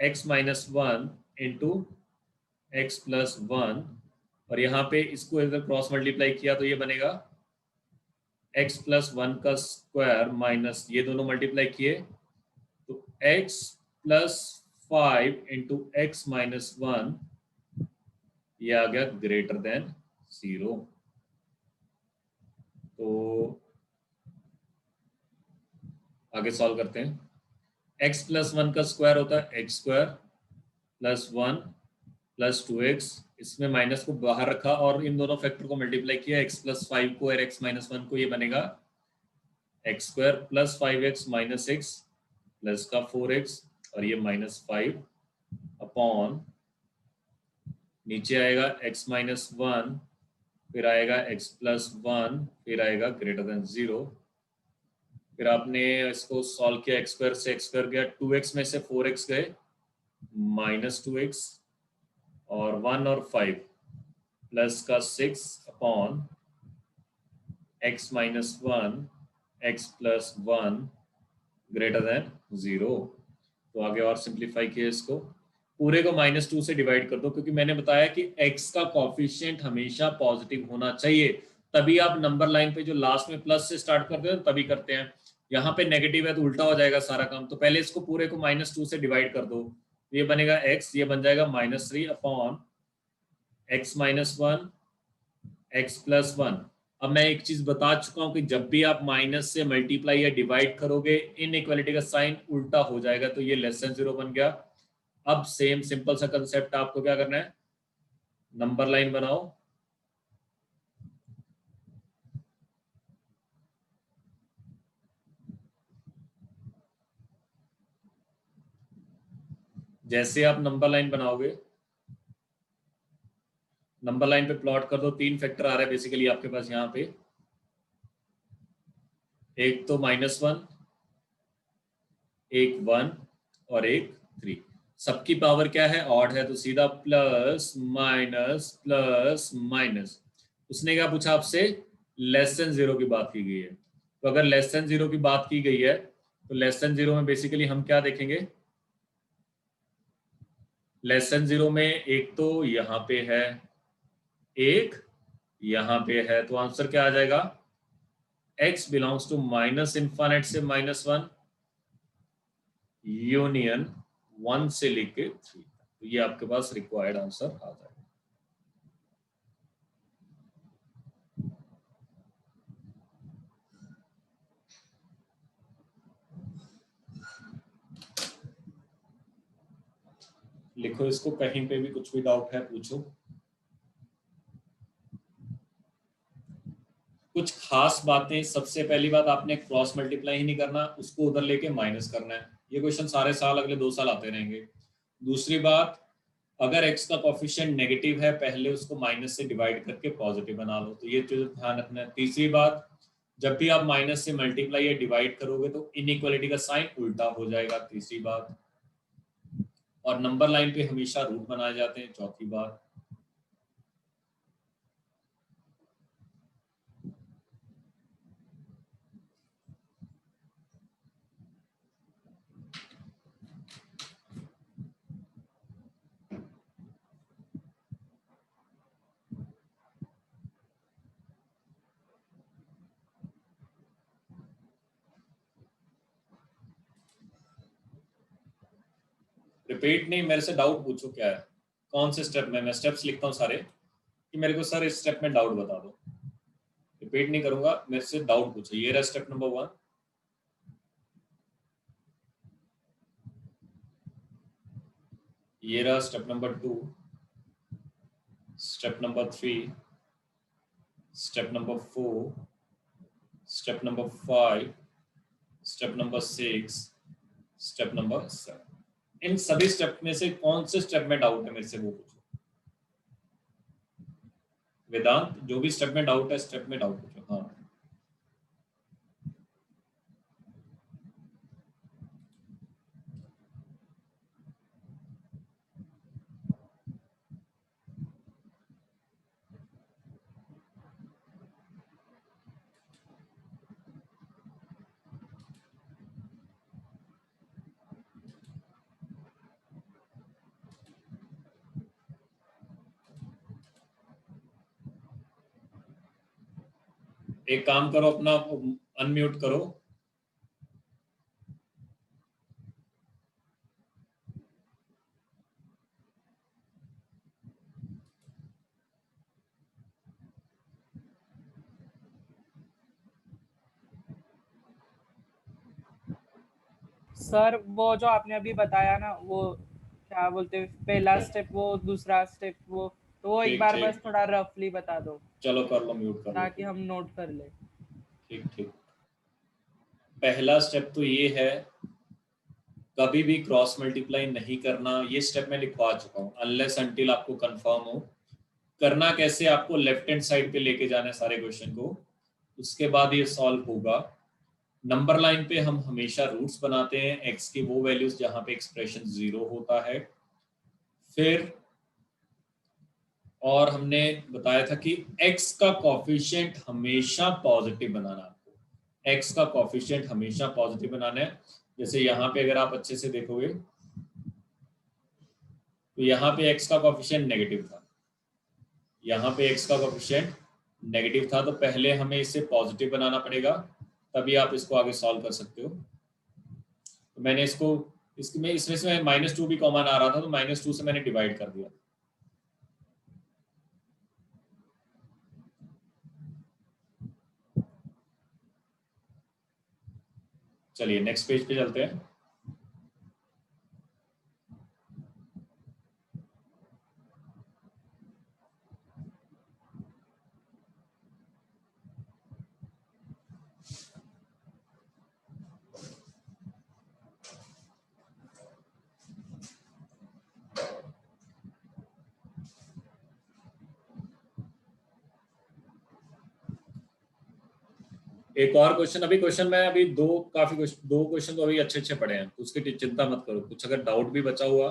A: x-1 इंटू x+1, और यहाँ पे इसको इधर क्रॉस मल्टीप्लाई किया तो ये बनेगा x+1 का स्क्वायर माइनस ये दोनों मल्टीप्लाई किए तो x+5 इंटू x-1 ये आ गया ग्रेटर देन 0। तो आगे सॉल्व करते हैं। x+1 का स्क्वायर होता है x² + 1 + 2x, इसमें माइनस को बाहर रखा और इन दोनों फैक्टर को मल्टीप्लाई किया, x+5 को और x-1 को, ये बनेगा x² + 5x - x प्लस का 4x और ये -5 अपॉन नीचे आएगा x-1, फिर आएगा x+1, फिर आएगा ग्रेटर देन 0। फिर आपने इसको सॉल्व किया, x² से x² गया, 2x में से 4x गए, -2x और 1 और 5 प्लस का 6 upon x-1 x+1 greater than 0। तो आगे और सिंप्लीफाई किया इसको, पूरे को -2 से डिवाइड कर दो, क्योंकि मैंने बताया कि x का कोफिशिएंट हमेशा पॉजिटिव होना चाहिए, तभी आप नंबर लाइन पे जो लास्ट में प्लस से स्टार्ट करते हैं तभी करते हैं। यहाँ पे नेगेटिव है तो उल्टा हो जाएगा सारा काम। तो पहले इसको पूरे को -2 से डिवाइड कर दो, ये बनेगा x, ये बन जाएगा -3 अपॉन x-1 x+1। अब मैं एक चीज बता चुका हूं कि जब भी आप माइनस से मल्टीप्लाई या डिवाइड करोगे इनइक्वालिटी का साइन उल्टा हो जाएगा, तो ये लेस देन 0 बन गया। अब सेम सिंपल सा कंसेप्ट आपको क्या करना है, नंबर लाइन बनाओ, जैसे आप नंबर लाइन बनाओगे, नंबर लाइन पे प्लॉट कर दो। 3 फैक्टर आ रहा है बेसिकली आपके पास यहाँ पे, एक तो -1, एक 1 और एक 3। सबकी पावर क्या है, ऑड है, तो सीधा प्लस माइनस प्लस माइनस। उसने क्या पूछा आपसे, लेस देन 0 की बात की गई है। तो अगर लेस देन 0 की बात की गई है तो लेस देन 0 में बेसिकली हम क्या देखेंगे, लेस देन 0 में एक तो यहाँ पे है, एक यहाँ पे है, तो आंसर क्या आ जाएगा, x बिलोंग्स टू -∞ से -1 यूनियन 1 से लेके 3। तो ये आपके पास रिक्वायर्ड आंसर आ जाएगा। लिखो इसको, कहीं पे भी कुछ भी डाउट है पूछो। कुछ खास बातें, सबसे पहली बात आपने क्रॉस मल्टीप्लाई ही नहीं करना, उसको उधर लेके माइनस करना है। ये क्वेश्चन सारे साल अगले 2 साल आते रहेंगे। दूसरी बात, अगर x का कोफिशिएंट नेगेटिव है पहले उसको माइनस से डिवाइड करके पॉजिटिव बना लो, तो ये चीज ध्यान रखना है। तीसरी बात, जब भी आप माइनस से मल्टीप्लाई या डिवाइड करोगे तो इनइक्वालिटी का साइन उल्टा हो जाएगा, तीसरी बात। और नंबर लाइन पे हमेशा रूट बनाए जाते हैं, चौथी बात। रिपीट नहीं, मेरे से डाउट पूछो क्या है, कौन से स्टेप में। मैं स्टेप्स लिखता हूँ सारे कि मेरे को सर इस स्टेप में डाउट बता दो। रिपीट नहीं करूंगा, मेरे से डाउट पूछो। ये रहा स्टेप नंबर 1, ये रहा step number 2, step number 3, step number 4, step number 5, step number 6, step number 7। इन सभी स्टेप में से कौन से स्टेप में डाउट है मेरे से वो पूछो। वेदांत जो भी स्टेप में डाउट है स्टेप में डाउट पूछो। हाँ एक काम करो, अपना अनम्यूट करो।
B: सर वो जो आपने अभी बताया ना, वो क्या बोलते हैं, पहला स्टेप वो, दूसरा स्टेप वो, तो वो एक
A: ठीक
B: बार
A: ठीक,
B: बस थोड़ा रफली बता दो
A: चलो कर लो, म्यूट कर लो।
B: ताकि हम नोट कर ले।
A: ठीक ठीक। पहला स्टेप तो ये है, कभी भी क्रॉस मल्टीप्लाई नहीं करना। ये स्टेप मैं लिखवा चुका हूँ, अनलेस अनटिल आपको कंफर्म हो। करना कैसे, आपको लेफ्ट हैंड साइड पे लेके जाना है सारे क्वेश्चन को, उसके बाद ये सॉल्व होगा। नंबर लाइन पे हम हमेशा रूट्स बनाते हैं, एक्स की वो वैल्यूज जहां पे एक्सप्रेशन 0 होता है। फिर और हमने बताया था कि x का कॉफिशिएंट हमेशा पॉजिटिव बनाना है आपको। x का कॉफिशिएंट हमेशा पॉजिटिव बनाना है। जैसे यहाँ पे अगर आप अच्छे से देखोगे तो यहाँ पे x का कॉफिशिएंट नेगेटिव था, यहाँ पे x का कॉफिशिएंट नेगेटिव था, तो पहले हमें इसे पॉजिटिव बनाना पड़ेगा, तभी आप इसको आगे सॉल्व कर सकते हो। तो मैंने इसको इसमें से -2 भी कॉमन आ रहा था, तो -2 से मैंने डिवाइड कर दिया। चलिए नेक्स्ट पेज पे चलते हैं। एक और क्वेश्चन, अभी क्वेश्चन मैं अभी दो क्वेश्चन तो अभी अच्छे अच्छे पढ़े हैं, तो उसकी चिंता मत करो। कुछ अगर डाउट भी बचा हुआ,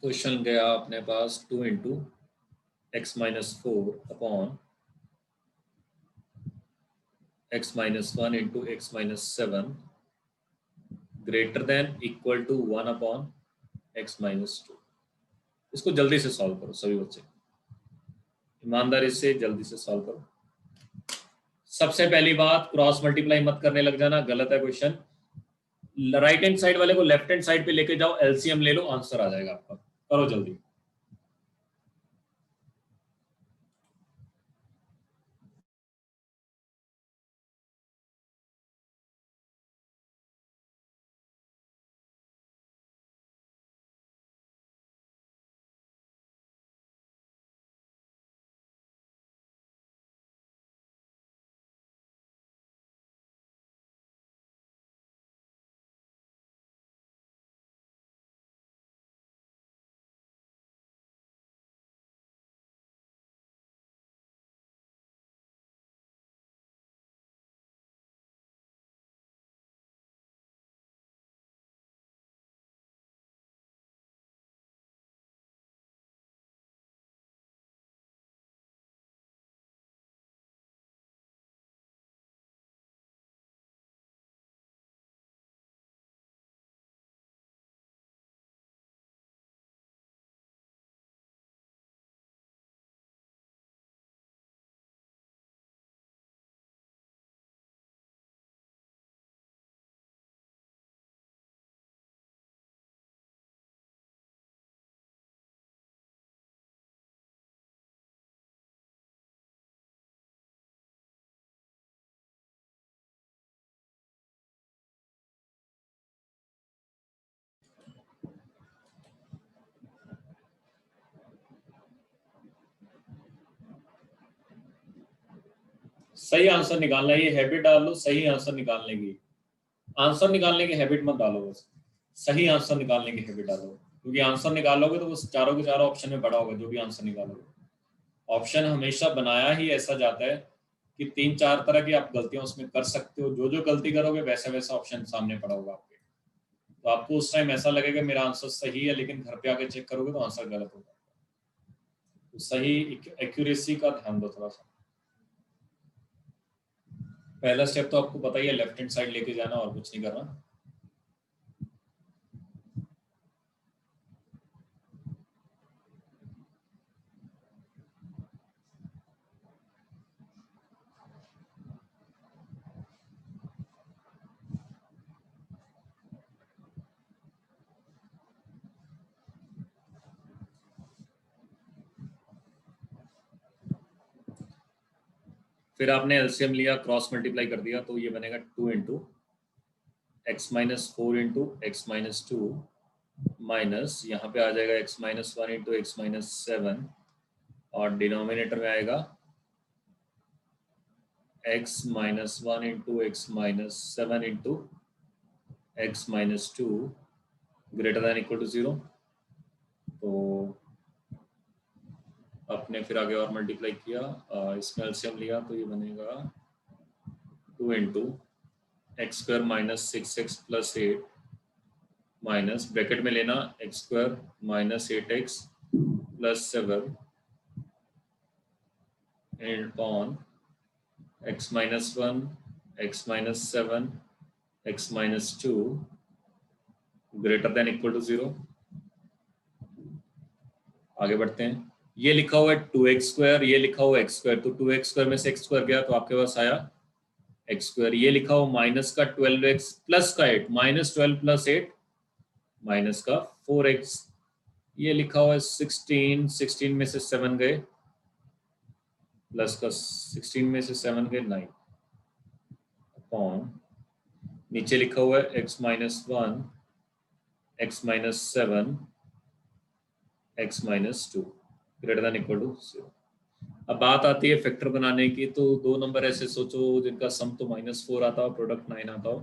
A: क्वेश्चन गया अपने पास 2 into x-4 upon x-1 into x-7 greater than equal to 1 upon x-2। इसको जल्दी से सॉल्व करो सभी बच्चे, ईमानदारी से जल्दी से सॉल्व करो। सबसे पहली बात, क्रॉस मल्टीप्लाई मत करने लग जाना, गलत है क्वेश्चन। राइट हैंड साइड वाले को लेफ्ट हैंड साइड पे लेके जाओ, एलसीएम ले लो, आंसर आ जाएगा आपका। करो जल्दी। सही आंसर निकालना, ये हैबिट डाल लो, सही आंसर निकालने की। आंसर निकालने की हैबिट मत डालो बस। सही आंसर निकालने की हैबिट डालो, क्योंकि आंसर निकालोगे तो वो चारों के चारों ऑप्शन में बड़ा होगा जो भी आंसर निकालोगे। ऑप्शन हमेशा बनाया ही ऐसा जाता है कि 3-4 तरह की आप गलतियां उसमें कर सकते हो, जो जो गलती करोगे वैसा वैसा ऑप्शन सामने पड़ा होगा आपके, तो आपको उस टाइम ऐसा लगेगा मेरा आंसर सही है, लेकिन घर पे आके चेक करोगे तो आंसर गलत होगा। तो सही एक्यूरेसी का ध्यान दो थोड़ा सा। पहला स्टेप तो आपको पता ही है, लेफ्ट हैंड साइड लेके जाना और कुछ नहीं करना। फिर आपने एलसीएम लिया, क्रॉस मल्टीप्लाई कर दिया, तो ये बनेगा 2 into X minus 4 into X minus 2 minus यहाँ पे आ जाएगा X minus 1 into X minus 7, और डिनोमिनेटर में आएगा X minus 1 into X minus 7 into X minus 2 greater than equal to 0। तो आपने फिर आगे और मल्टीप्लाई किया, इसमें एलसीएम लिया तो ये बनेगा 2 into X square minus 6x plus 8 minus bracket में लेना X square minus 8x plus 7 and on x minus 1, x minus 7, x minus 2 greater than equal to 0। आगे बढ़ते हैं, ये लिखा हुआ है 2x स्क्वायर, ये लिखा हुआ है x स्क्वायर, तो 2x स्क्वायर में से x स्क्वायर गया तो आपके पास आया x स्क्वायर। ये लिखा हुआ माइनस का 12x प्लस का 8, माइनस 12 प्लस 8 माइनस का 4x। ये लिखा हुआ है 16, 16 में से 7 गए प्लस का 16 में से 7 गए 9 अपॉन नीचे लिखा हुआ है x minus 1, x minus 7, x minus 2 greater than equal to 0। अब बात आती है फैक्टर बनाने की, तो दो नंबर ऐसे सोचो जिनका सम तो -4 आता हो, प्रोडक्ट 9 आता हो।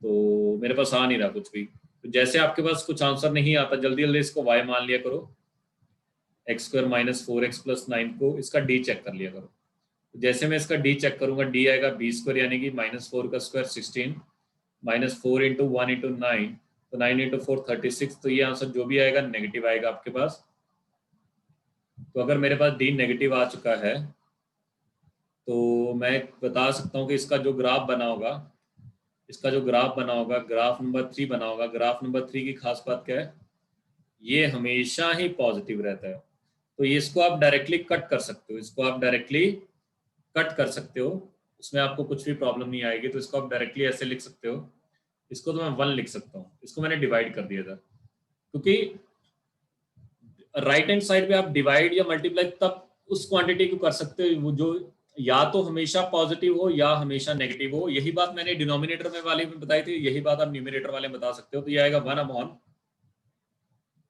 A: तो मेरे पास आ नहीं रहा कुछ भी, तो जैसे आपके पास कुछ आंसर नहीं आता जल्दी जल्दी इसको y मान लिया करो, x square minus 4x plus 9 को इसका d चेक कर लिया करो। तो जैसे मैं इसका d चेक करूंगा, d आएगा b² यानी कि -4 का स्क्वायर 16 माइनस 4 इंटू 1 इंटू 9, तो 9 इंटू 4 36। तो ये आंसर जो भी आएगा नेगेटिव आएगा आपके पास। तो अगर मेरे पास d नेगेटिव आ चुका है तो मैं बता सकता हूँ कि इसका जो ग्राफ बना होगा, इसका जो ग्राफ बना होगा, ग्राफ नंबर 3 बना होगा। ग्राफ नंबर 3 की खास बात क्या है, ये हमेशा ही पॉजिटिव रहता है। तो ये इसको आप डायरेक्टली कट कर सकते हो, इसको आप डायरेक्टली कट कर सकते हो, उसमें आपको कुछ भी प्रॉब्लम नहीं आएगी। तो इसको आप डायरेक्टली ऐसे लिख सकते हो, इसको तो मैं 1 लिख सकता हूँ, इसको मैंने डिवाइड कर दिया था, क्योंकि राइट हैंड साइड पे आप डिवाइड या मल्टीप्लाई तब उस क्वांटिटी को कर सकते हो वो जो या तो हमेशा पॉजिटिव हो या हमेशा नेगेटिव हो। यही बात मैंने डिनोमिनेटर में वाले में बताई थी, यही बात आप न्यूमिनेटर वाले में बता सकते हो। तो ये आएगा 1 upon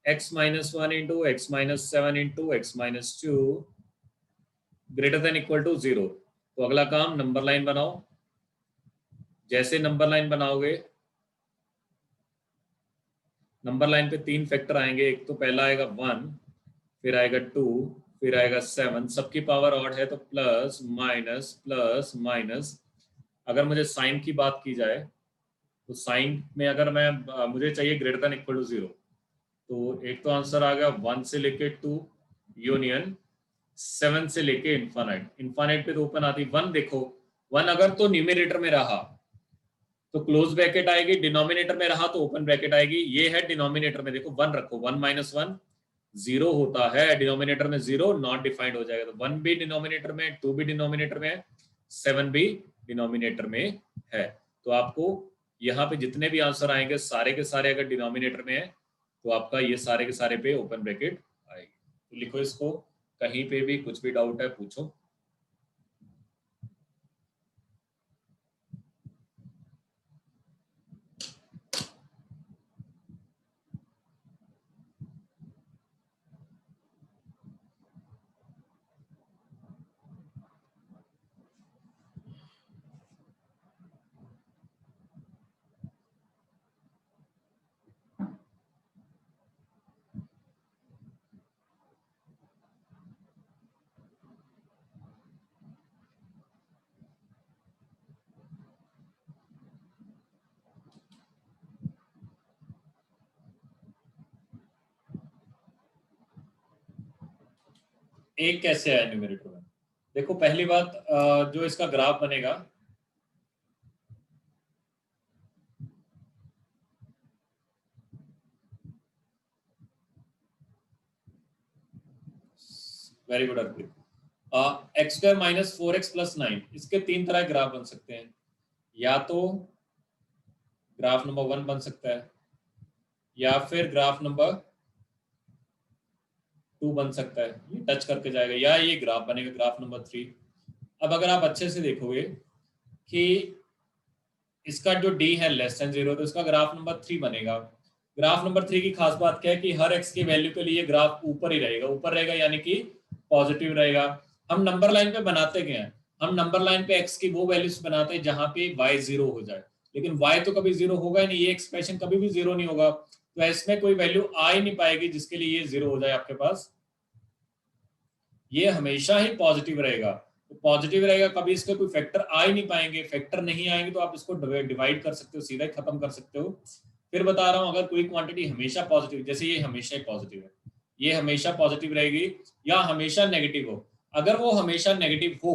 A: x minus 1 into X minus 7 into X minus 2 greater than equal to 0। तो अगला काम नंबर लाइन बनाओ। जैसे नंबर लाइन बनाओगे, नंबर लाइन पे 3 फैक्टर आएंगे। एक तो पहला आएगा 1, फिर आएगा 2, फिर आएगा 7। सबकी पावर ऑड है तो प्लस माइनस। अगर मुझे साइन की बात की जाए तो साइन में अगर मैं मुझे चाहिए ग्रेटर देन इक्वल टू 0, तो एक तो आंसर आ गया 1 से लेके 2 यूनियन 7 से लेके इन्फानाइट। इन्फानाइट पे तो ओपन आती 1। देखो 1 अगर तो न्यूमिनेटर में रहा तो क्लोज ब्रैकेट आएगी, डिनोमिनेटर में रहा तो ओपन ब्रैकेट आएगी। ये है डिनोमिनेटर में, देखो 1 रखो, 1 माइनस 1 0 होता है, डिनोमिनेटर में 0 नॉट डिफाइंड हो जाएगा। तो 1 भी डिनोमिनेटर में, 2 भी डिनोमिनेटर में है, 7 भी डिनोमिनेटर में है। तो आपको यहाँ पे जितने भी आंसर आएंगे सारे के सारे अगर डिनोमिनेटर में है तो आपका ये सारे के सारे पे ओपन ब्रैकेट आएगी। तो लिखो इसको, कहीं पे भी कुछ भी डाउट है पूछो। एक कैसे आया न्यूमरेटर में? देखो पहली बात, जो इसका ग्राफ बनेगा, very good Arpit, x square minus 4x plus 9, इसके तीन तरह के ग्राफ बन सकते हैं। या तो ग्राफ नंबर 1 बन सकता है, या फिर ग्राफ नंबर 2 बन सकता है, ये टच करके जाएगा, या ये ग्राफ बनेगा ग्राफ नंबर 3। अब अगर आप अच्छे से देखोगे कि इसका जो डी है लेस देन 0, तो इसका ग्राफ नंबर 3 बनेगा। ग्राफ नंबर 3 की खास बात क्या है कि हर एक्स की वैल्यू के लिए ग्राफ ऊपर ही रहेगा, ऊपर रहेगा यानी कि पॉजिटिव रहेगा। हम नंबर लाइन पे बनाते क्या हैं, हम नंबर लाइन पे एक्स की वो वैल्यूज बनाते हैं जहां पे y 0 हो जाए, लेकिन y तो कभी 0 होगा ही नहीं, ये एक्सप्रेशन कभी भी 0 नहीं होगा, तो इसमें कोई वैल्यू आ ही नहीं पाएगी जिसके लिए ये 0 हो जाए आपके पास। ये हमेशा ही पॉजिटिव रहेगा, तो पॉजिटिव रहेगा, कभी इसके कोई फैक्टर आ ही नहीं पाएंगे, फैक्टर नहीं आएंगे तो आप इसको डिवाइड कर सकते हो, सीधा ही खत्म कर सकते हो। फिर बता रहा हूं, अगर कोई क्वांटिटी हमेशा पॉजिटिव, जैसे ये हमेशा ही पॉजिटिव है, ये हमेशा पॉजिटिव रहेगी, या हमेशा नेगेटिव हो, अगर वो हमेशा नेगेटिव हो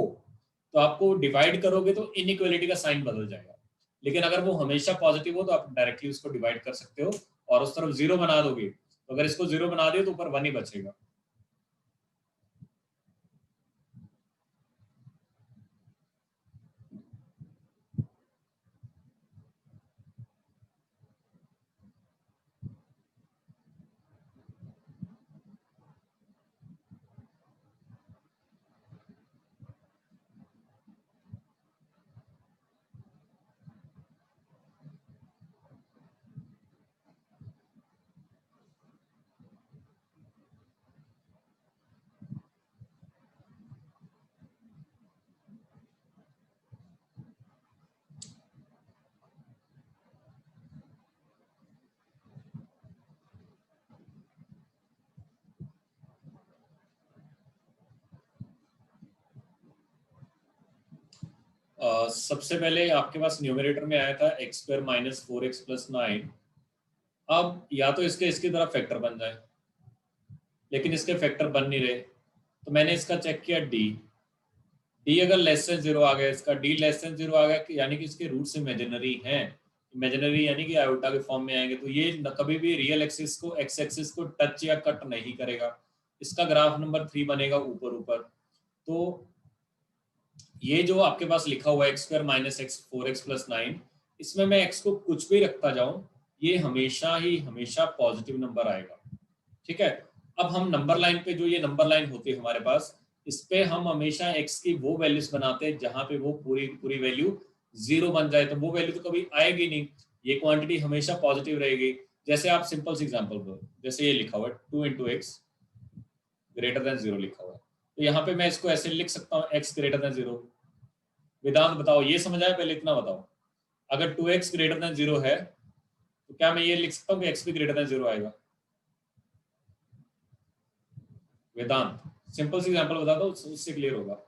A: तो आपको डिवाइड करोगे तो इनइक्वालिटी का साइन बदल जाएगा, लेकिन अगर वो हमेशा पॉजिटिव हो तो आप डायरेक्टली उसको डिवाइड कर सकते हो और उस तरफ 0 बना दोगे, तो अगर इसको 0 बना दिए तो ऊपर 1 ही बचेगा। सबसे पहले आपके पास न्यूमरेटर में आया था x square minus 4x plus 9। अब या तो इसके तरफ फैक्टर बन जाए, लेकिन इसके फैक्टर बन नहीं रहे, तो मैंने इसका चेक किया डी अगर लेस देन 0 आ गया, इसका डी लेस देन 0 आ गया, यानी कि इसके रूट्स इमेजिनरी हैं, इमेजिनरी यानी कि आयोटा के फॉर्म में आएंगे, तो ये कभी भी रियल एक्सिस को, एक्स एक्सिस को टच या कट नहीं करेगा, इसका ग्राफ नंबर 3 बनेगा ऊपर ऊपर। तो ये जो आपके पास लिखा हुआ है x square minus x 4x plus 9, इसमें मैं एक्स को कुछ भी रखता जाऊं, ये हमेशा ही हमेशा पॉजिटिव नंबर आएगा। ठीक है, अब हम नंबर लाइन पे, जो ये नंबर लाइन होती है हमारे पास, इस पे हम हमेशा एक्स की वो वैल्यूज बनाते हैं जहां पे वो पूरी पूरी वैल्यू 0 बन जाए, तो वो वैल्यू तो कभी आएगी नहीं, ये क्वांटिटी हमेशा पॉजिटिव रहेगी। जैसे आप सिंपल सी एग्जांपल दो, जैसे ये लिखा हुआ है 2 इंटू एक्स ग्रेटर देन 0 लिखा हुआ है, तो यहाँ पे मैं इसको ऐसे लिख सकता हूँ एक्स ग्रेटर देन 0। वेदांत बताओ, ये समझ आया? पहले इतना बताओ, अगर 2x ग्रेटर देन 0 है तो क्या मैं ये लिख सकता हूँ कि x भी ग्रेटर देन 0 आएगा? वेदांत सिंपल सी एग्जांपल बता दो, उससे क्लियर होगा।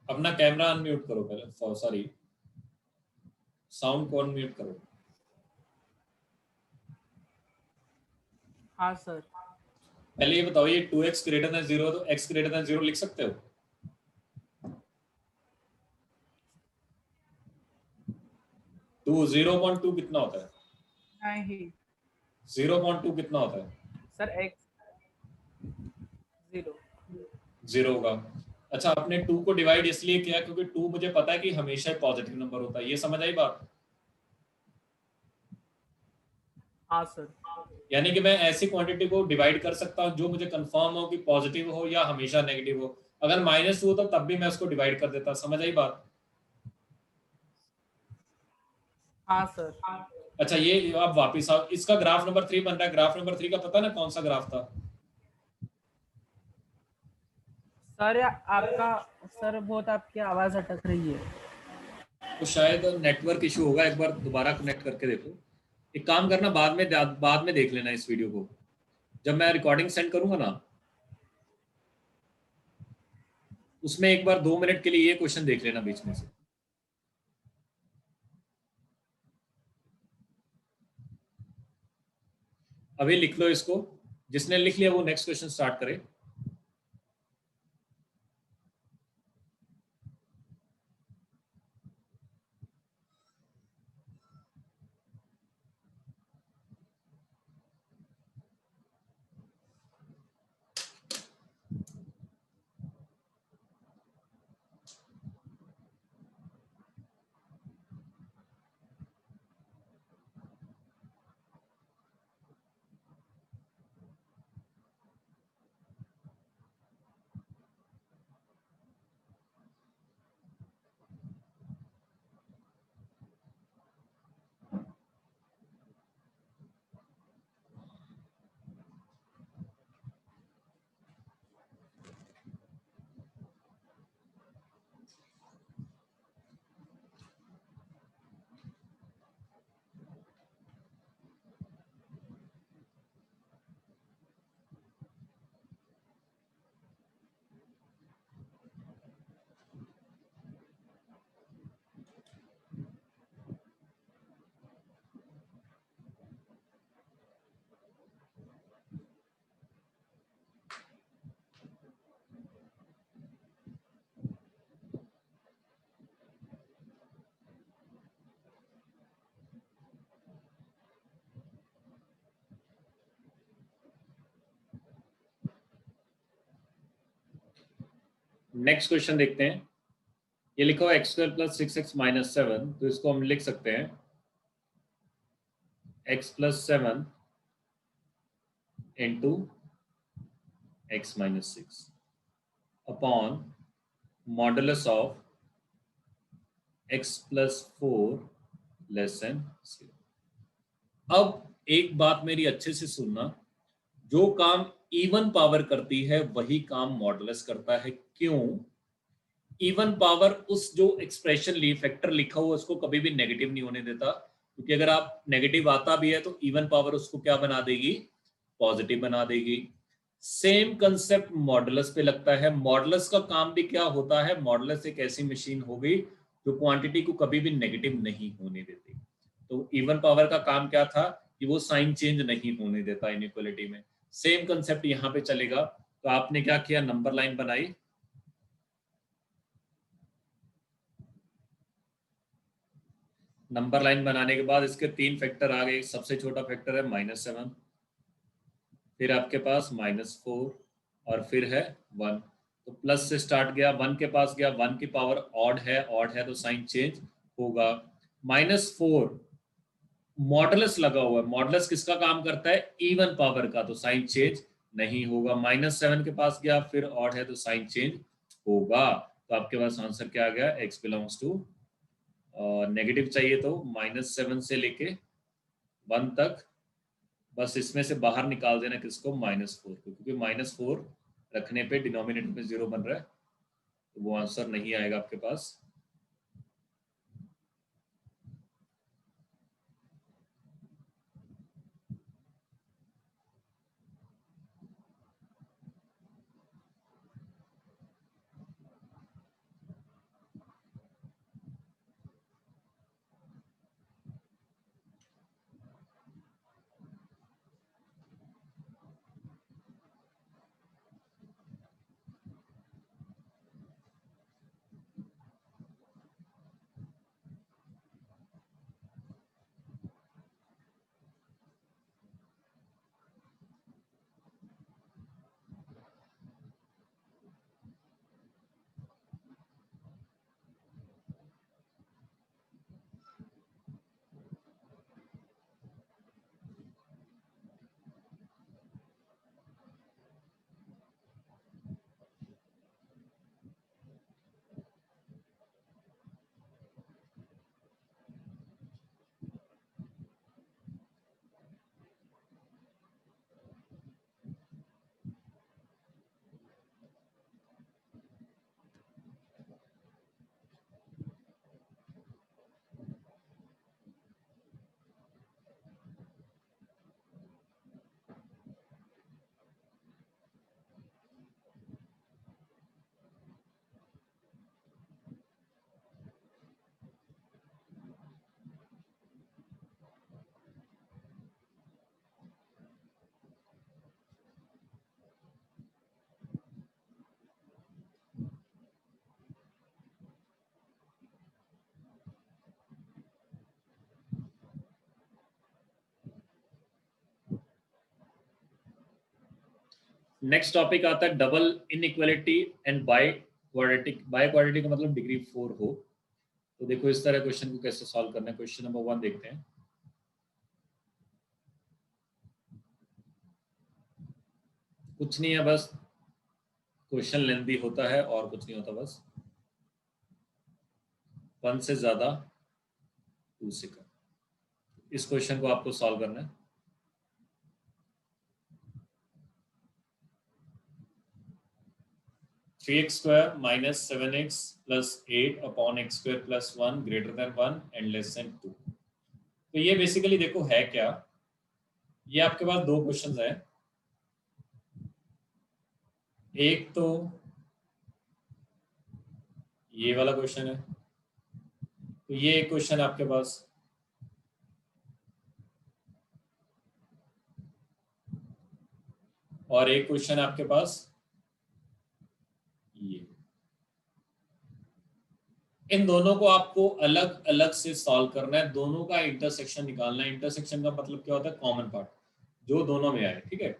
A: अपना कैमरा अनम्यूट करो पहले, सॉरी साउंड को अनम्यूट करो।
B: हाँ सर।
A: पहले ये बताओ, ये 2x ग्रेटर देन 0 तो x ग्रेटर देन 0 लिख सकते हो? 0.2 कितना होता है?
B: नहीं
A: 0.2 कितना होता है
B: सर, x 0
A: 0 होगा। अच्छा, आपने 2 को डिवाइड इसलिए किया क्योंकि 2 मुझे पता है कि हमेशा पॉजिटिव नंबर होता है, ये समझ आई बात?
B: हाँ सर।
A: यानी कि मैं ऐसी क्वांटिटी को डिवाइड कर सकता हूं जो मुझे कंफर्म हो कि पॉजिटिव हो या हमेशा नेगेटिव हो, अगर -2 हो तो तब भी मैं उसको डिवाइड कर देता, समझ आई बात?
B: हाँ सर।
A: अच्छा, ये अब वापिस आओ, इसका ग्राफ नंबर 3 बन रहा है, ग्राफ नंबर 3 का पता ना कौन सा ग्राफ था?
B: सर आपका, सर बहुत आपकी आवाज अटक रही है।
A: तो शायद नेटवर्क इशू होगा, एक बार दोबारा कनेक्ट करके देखो। एक काम करना, बाद में देख लेना इस वीडियो को, जब मैं रिकॉर्डिंग सेंड करूंगा ना, उसमें एक बार 2 मिनट के लिए ये क्वेश्चन देख लेना बीच में से। अभी लिख लो इसको, जिसने लिख लिया वो नेक्स्ट क्वेश्चन स्टार्ट करे। नेक्स्ट क्वेश्चन देखते हैं। ये लिखा हुआ x² + 6x - 7, तो इसको हम लिख सकते हैं x + 7 × x - 6 upon modulus of x + 4 <0। अब एक बात मेरी अच्छे से सुनना, जो काम इवन पावर करती है वही काम मॉडुलस करता है। क्यों? इवन पावर उस जो एक्सप्रेशन फैक्टर लिखा हुआ उसको कभी भी नेगेटिव नहीं होने देता, क्योंकि अगर आप नेगेटिव आता भी है तो इवन पावर उसको क्या बना देगी? पॉजिटिव बना देगी। सेम कंसेप्ट मॉडुलस पे लगता है। मॉडुलस का काम भी क्या होता है? मॉडुलस एक ऐसी मशीन हो गई जो क्वांटिटी को कभी भी नेगेटिव नहीं होने देती। तो इवन पावर का काम क्या था कि वो साइन चेंज नहीं होने देता इनइक्वालिटी में। सेम कंसेप्ट यहाँ पे चलेगा। तो आपने क्या किया? नंबर लाइन बनाई, नंबर लाइन बनाने के बाद इसके 3 फैक्टर आ गए। सबसे छोटा फैक्टर है -7, फिर आपके पास -4 और फिर है 1। तो प्लस से स्टार्ट गया, 1 के पास गया, 1 की पावर ऑड है तो साइन चेंज होगा। -4 मॉडुलस लगा हुआ है। मॉडुलस किसका काम करता है? इवन पावर का, तो साइन चेंज नहीं होगा। -7 के पास गया, फिर ऑड है तो साइन चेंज होगा। तो आपके पास आंसर क्या आ गया? x बिलोंग्स टू, नेगेटिव चाहिए तो -7 से लेके 1 तक, बस इसमें से बाहर निकाल देना किसको? -4 को, क्योंकि -4 रखने पे डिनोमिनेटर में 0 बन रहा है, तो वो आंसर नहीं आएगा आपके पास। नेक्स्ट टॉपिक आता है double inequality and by quadratic. By quadratic का मतलब डिग्री 4 हो। तो देखो इस तरह क्वेश्चन को कैसे सॉल्व करना है। क्वेश्चन नंबर 1 देखते हैं। कुछ नहीं है, बस क्वेश्चन लेंथी होता है और कुछ नहीं होता, बस 1 से ज्यादा 2 से कम। इस क्वेश्चन को आपको सॉल्व करना है। Three x square minus 7x plus 8 upon x square plus 1 greater than 1 and less than 2। तो ये बेसिकली देखो है क्या, ये आपके पास दो क्वेश्चंस हैं। एक तो ये वाला क्वेश्चन है, तो ये एक क्वेश्चन आपके पास, और एक क्वेश्चन आपके पास ये। इन दोनों को आपको अलग अलग से सॉल्व करना है, दोनों का इंटरसेक्शन निकालना है। इंटरसेक्शन का मतलब क्या होता है, कॉमन पार्ट जो दोनों में आए, ठीक है।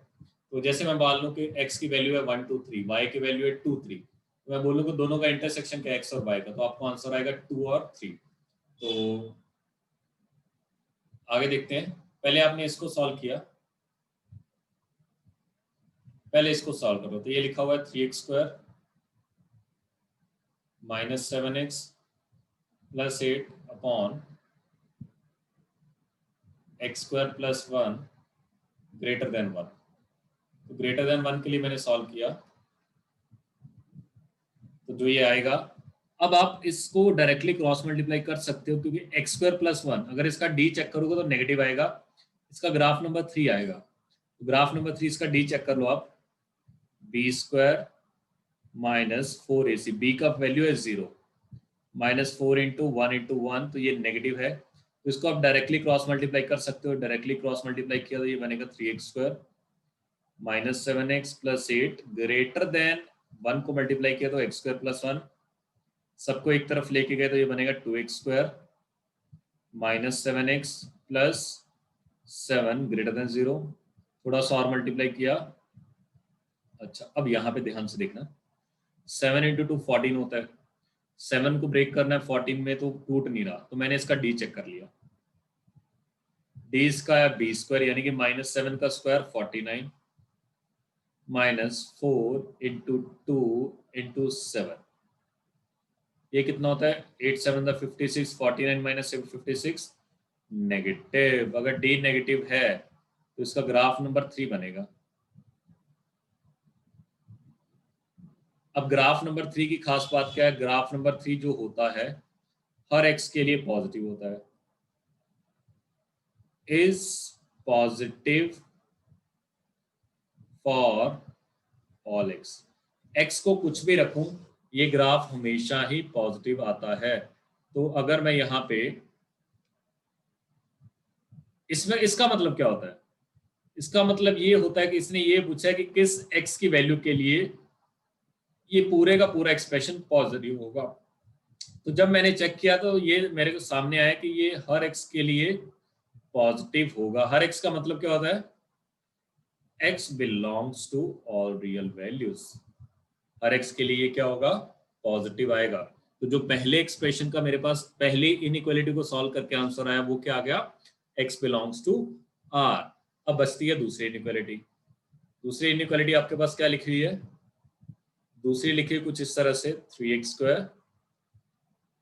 A: तो जैसे मैं मान लूं कि x की वैल्यू है 1 2 3, y की वैल्यू है 2 3, तो मैं बोलूं कि दोनों का इंटरसेक्शन क्या है, x और y का, तो आपको आंसर आएगा 2 और 3। तो आगे देखते हैं। पहले आपने इसको सॉल्व किया, पहले इसको सॉल्व करो। तो ये लिखा हुआ है 3x square minus 7x plus 8 upon x square plus 1 greater than 1। तो ग्रेटर देन 1 के लिए मैंने सॉल्व किया, तो जो ये आएगा, अब आप इसको डायरेक्टली क्रॉस मल्टीप्लाई कर सकते हो, क्योंकि एक्स स्क्वायर प्लस 1 अगर इसका डी चेक करोगे तो नेगेटिव आएगा, इसका ग्राफ नंबर 3 आएगा। तो ग्राफ नंबर 3 इसका डी चेक कर लो आप, B square minus 4ac, B का वैल्यू है 0, माइनस 4 इंटू 1, तो ये नेगेटिव है। तो इसको आप डायरेक्टली क्रॉस मल्टीप्लाई कर सकते हो। डायरेक्टली क्रॉस मल्टीप्लाई किया तो ये बनेगा 3x square minus 7x plus 8 greater than 1 को मल्टीप्लाई किया तो एक्स स्क्वायर प्लस 1, सबको एक तरफ लेके गए तो ये बनेगा 2x square minus 7x plus 7 greater than 0। थोड़ा सा और मल्टीप्लाई किया। अच्छा, अब यहाँ पे ध्यान से देखना, 7 इंटू 2 14 होता है, 7 को ब्रेक करना है 14 में, तो टूट नहीं रहा, तो मैंने इसका डी चेक कर लिया। डी इसका है बी स्क्वायर, यानी कि माइनस 7 का स्क्वायर 49 माइनस 4 इंटू 2 इंटू 7, ये कितना होता है, 8 7 56, 49 माइनस 56 नेगेटिव। अगर डी नेगेटिव है तो इसका ग्राफ नंबर 3 बनेगा। अब ग्राफ नंबर 3 की खास बात क्या है, ग्राफ नंबर 3 जो होता है हर एक्स के लिए पॉजिटिव होता है, is positive for all x. X को कुछ भी रखूं, ये ग्राफ हमेशा ही पॉजिटिव आता है। तो अगर मैं यहाँ पे, इसमें इसका मतलब क्या होता है, इसका मतलब ये होता है कि इसने ये पूछा है कि किस एक्स की वैल्यू के लिए ये पूरे का पूरा एक्सप्रेशन पॉजिटिव होगा। तो जब मैंने चेक किया तो ये मेरे को सामने आया कि ये हर एक्स के लिए पॉजिटिव होगा। हर एक्स का मतलब क्या होता है, x belongs to all real values. हर x के लिए क्या होगा, पॉजिटिव आएगा। तो जो पहले एक्सप्रेशन का मेरे पास पहले इनइक्वालिटी को सॉल्व करके आंसर आया वो क्या आ गया, x बिलोंग्स टू r। अब बचती है दूसरी इनइक्वालिटी। दूसरी इनइक्वालिटी आपके पास क्या लिखी हुई है, दूसरी लिखी कुछ इस तरह से 3x square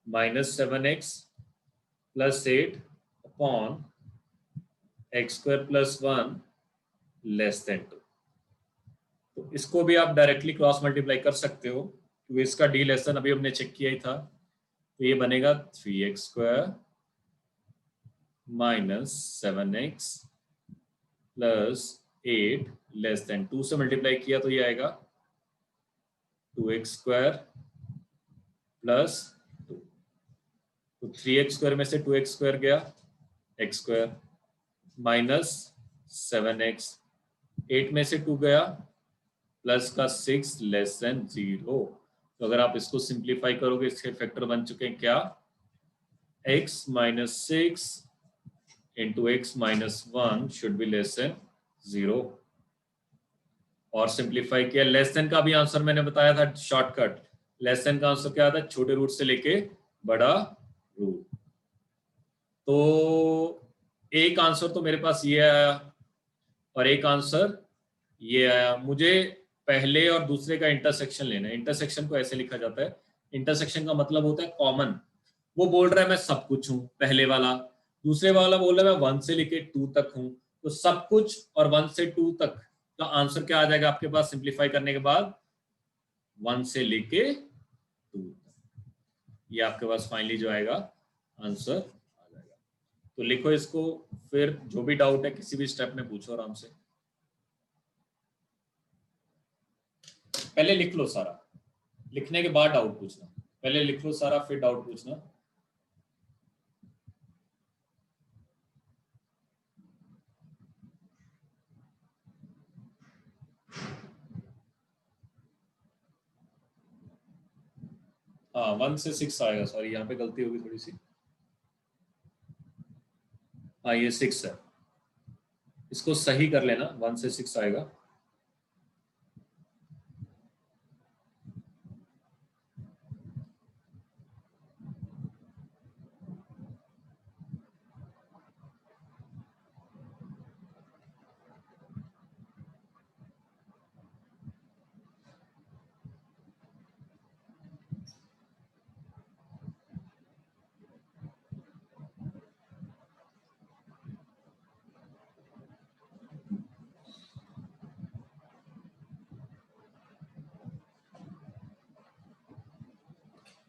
A: minus 7x plus 8 upon x square plus 1 less than 2। तो इसको भी आप डायरेक्टली क्रॉस मल्टीप्लाई कर सकते हो, क्योंकि इसका डी लेसन अभी हमने चेक किया ही था। तो ये बनेगा 3x square minus 7x plus 8 less than 2 से मल्टीप्लाई किया तो ये आएगा 2x स्क्वायर प्लस 2। तो 3x स्क्वायर में से 2x स्क्वायर गया, x स्क्वायर माइनस 7x, 8 में से 2 गया प्लस का 6 लेस देन 0। तो अगर आप इसको सिंप्लीफाई करोगे, इसके फैक्टर बन चुके हैं क्या, x minus 6 into X minus 1 should be less than 0। और सिंप्लीफाई किया। लेस देन का भी आंसर मैंने बताया था शॉर्टकट, लेस देन का आंसर क्या आता है, छोटे रूट से लेके बड़ा रूट। तो एक आंसर तो मेरे पास ये आया और एक आंसर ये आया। मुझे पहले और दूसरे का इंटरसेक्शन लेना है। इंटरसेक्शन को ऐसे लिखा जाता है, इंटरसेक्शन का मतलब होता है कॉमन। वो बोल रहा है मैं सब कुछ हूं, पहले वाला। दूसरे वाला बोल रहा है मैं 1 से लेके 2 तक हूं। तो सब कुछ और 1 से 2 तक का आंसर क्या आ जाएगा आपके पास सिंप्लीफाई करने के बाद, 1 से लेके 2 तक। ये आपके पास फाइनली जो आएगा आंसर आ जाएगा। तो लिखो इसको, फिर जो भी डाउट है किसी भी स्टेप में पूछो आराम से। पहले लिख लो सारा, लिखने के बाद डाउट पूछना। पहले लिख लो सारा फिर डाउट पूछना। हाँ 1 से 6 आएगा, सॉरी यहाँ पे गलती होगी थोड़ी सी। हाँ ये 6 है, इसको सही कर लेना, 1 से 6 आएगा।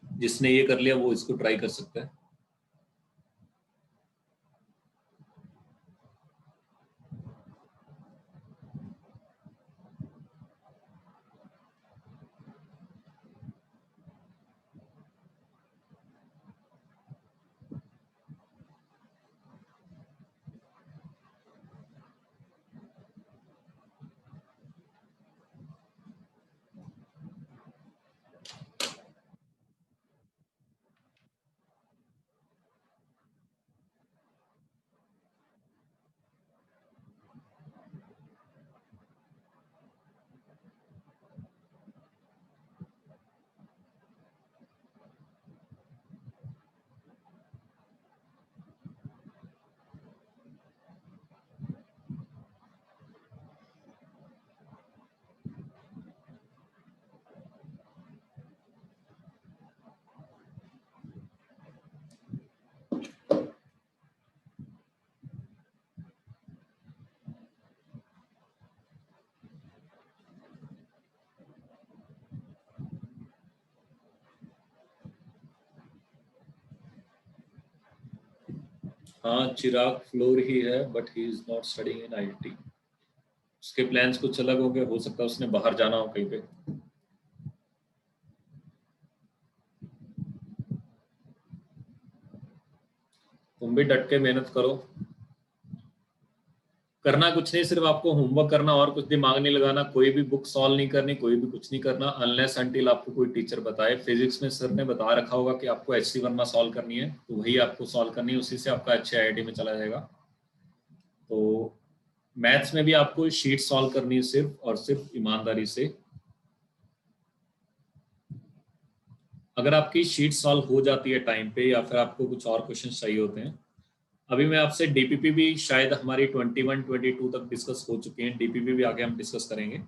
A: जिसने ये कर लिया वो इसको ट्राई कर सकता है। हाँ चिराग फ्लोर ही है but he is not studying in IIT. उसके प्लान्स कुछ अलग होंगे, हो सकता है उसने बाहर जाना हो कहीं पे। तुम भी डट के मेहनत करो, करना कुछ नहीं, सिर्फ आपको होमवर्क करना और कुछ दिमाग नहीं लगाना, कोई भी बुक सॉल्व नहीं करनी, कोई भी कुछ नहीं करना अनलेस अनटिल आपको कोई टीचर बताए। फिजिक्स में सर ने बता रखा होगा कि आपको एचसी वर्मा सॉल्व करनी है, तो वही आपको सॉल्व करनी है, उसी से आपका अच्छे आईआईटी में चला जाएगा। तो मैथ्स में भी आपको शीट सॉल्व करनी है सिर्फ और सिर्फ ईमानदारी से। अगर आपकी शीट सॉल्व हो जाती है टाइम पे या फिर आपको कुछ और क्वेश्चन चाहिए होते हैं, अभी मैं आपसे डीपीपी भी शायद हमारी 21 22 तक डिस्कस हो चुकी है, डीपीपी भी आगे हम डिस्कस करेंगे।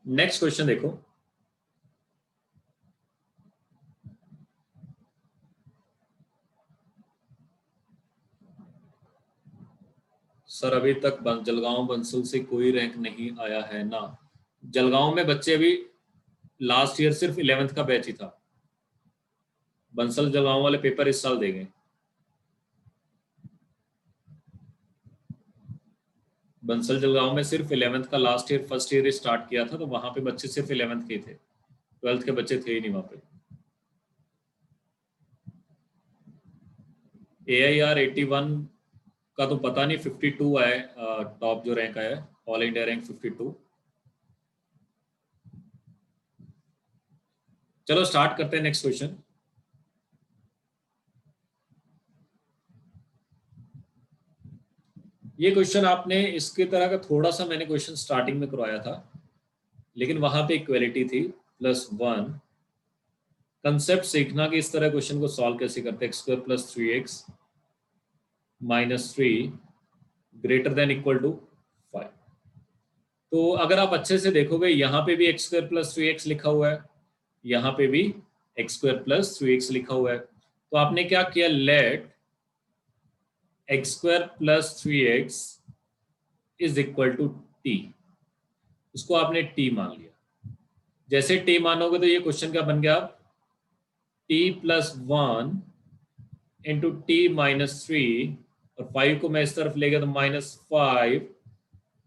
A: नेक्स्ट क्वेश्चन देखो, सर अभी तक जलगांव बंसल से कोई रैंक नहीं आया है ना। जलगांव में बच्चे अभी लास्ट ईयर सिर्फ 11th का बैच ही था, बंसल जलगांव वाले पेपर इस साल देंगे। बंसल जलगांव में सिर्फ 11th का last year first year start किया था, तो वहां पे बच्चे सिर्फ 11th के थे, 12th के बच्चे थे ही नहीं वहां पे। AIR 81 का तो पता नहीं, 52 आए टॉप जो रैंक आया, ऑल इंडिया रैंक 52। चलो स्टार्ट करते हैं नेक्स्ट क्वेश्चन। ये क्वेश्चन आपने इसके तरह का थोड़ा सा मैंने क्वेश्चन स्टार्टिंग में करवाया था, लेकिन वहां पे इक्वलिटी थी +1। कंसेप्ट सीखना कि इस तरह क्वेश्चन को सॉल्व कैसे करते हैं। x² + 3x -3 greater than equal to 5। तो अगर आप अच्छे से देखोगे यहाँ पे भी x² + 3x लिखा हुआ है, यहाँ पे भी x² + 3x लिखा हुआ है। तो आपने क्या किया, let x² + 3x is equal to t। उसको आपने t मान लिया। जैसे t मानोगे तो ये क्वेश्चन क्या बन गया, t + 1 इंटू t -3, और 5 को मैं इस तरफ ले गया तो -5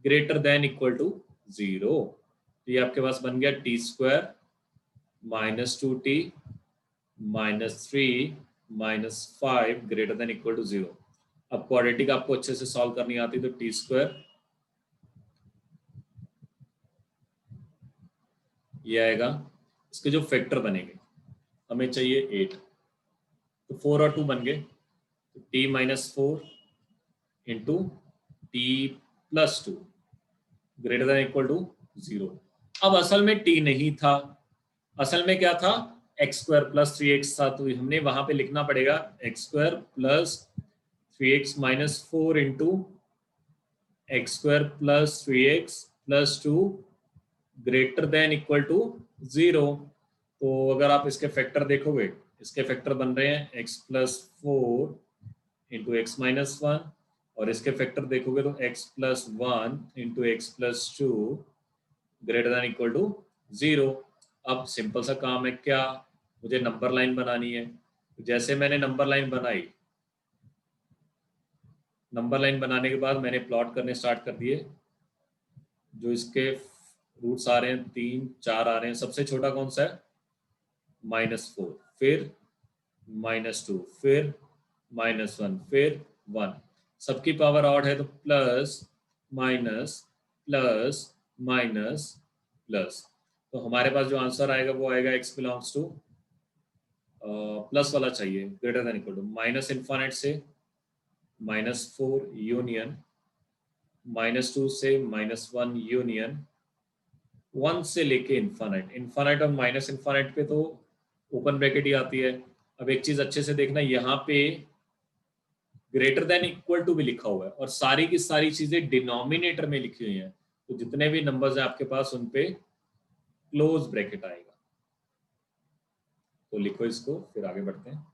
A: ग्रेटर देन इक्वल टू 0। तो ये आपके पास बन गया t² -2t -3 -5 greater than equal to 0। अब क्वाड्रेटिक आपको अच्छे से सॉल्व करनी आती तो t², ये आएगा। इसके जो फैक्टर बनेंगे, हमें चाहिए 8, तो 4 और 2 बन गए, तो t -4 into t +2 greater than equal to 0। अब असल में t नहीं था, असल में क्या था, x² + 3x था। तो हमने वहां पे लिखना पड़ेगा x² + 3x -4 into x² + 3x +2 greater than equal to 0। तो अगर आप इसके फैक्टर देखोगे, इसके फैक्टर बन रहे हैं x + 4 इंटू x -1, और इसके फैक्टर देखोगे तो x + 1 into x + 2 greater than equal to 0। अब सिंपल सा काम है, क्या, मुझे नंबर लाइन बनानी है। जैसे मैंने नंबर लाइन बनाई, नंबर लाइन बनाने के बाद मैंने प्लॉट करने स्टार्ट कर दिए। जो इसके रूट्स आ रहे हैं 3 4 आ रहे हैं। सबसे छोटा कौन सा है, -4, फिर -2, फिर -1, फिर 1। सबकी पावर ऑड है तो plus minus plus minus plus. तो हमारे पास जो आंसर आएगा वो आएगा x बिलोंग्स टू, प्लस वाला चाहिए, ग्रेटर देन इक्वल टू -∞ से -4 यूनियन, -2 से -1 यूनियन, 1 से लेके इन्फानाइट। इन्फानाइट और -∞ पे तो ओपन ब्रैकेट ही आती है। अब एक चीज अच्छे से देखना, यहाँ पे ग्रेटर देन इक्वल टू भी लिखा हुआ है, और सारी की सारी चीजें डिनोमिनेटर में लिखी हुई हैं। तो जितने भी नंबर्स हैं आपके पास, उन पे क्लोज ब्रैकेट आएगा। तो लिखो इसको, फिर आगे बढ़ते हैं।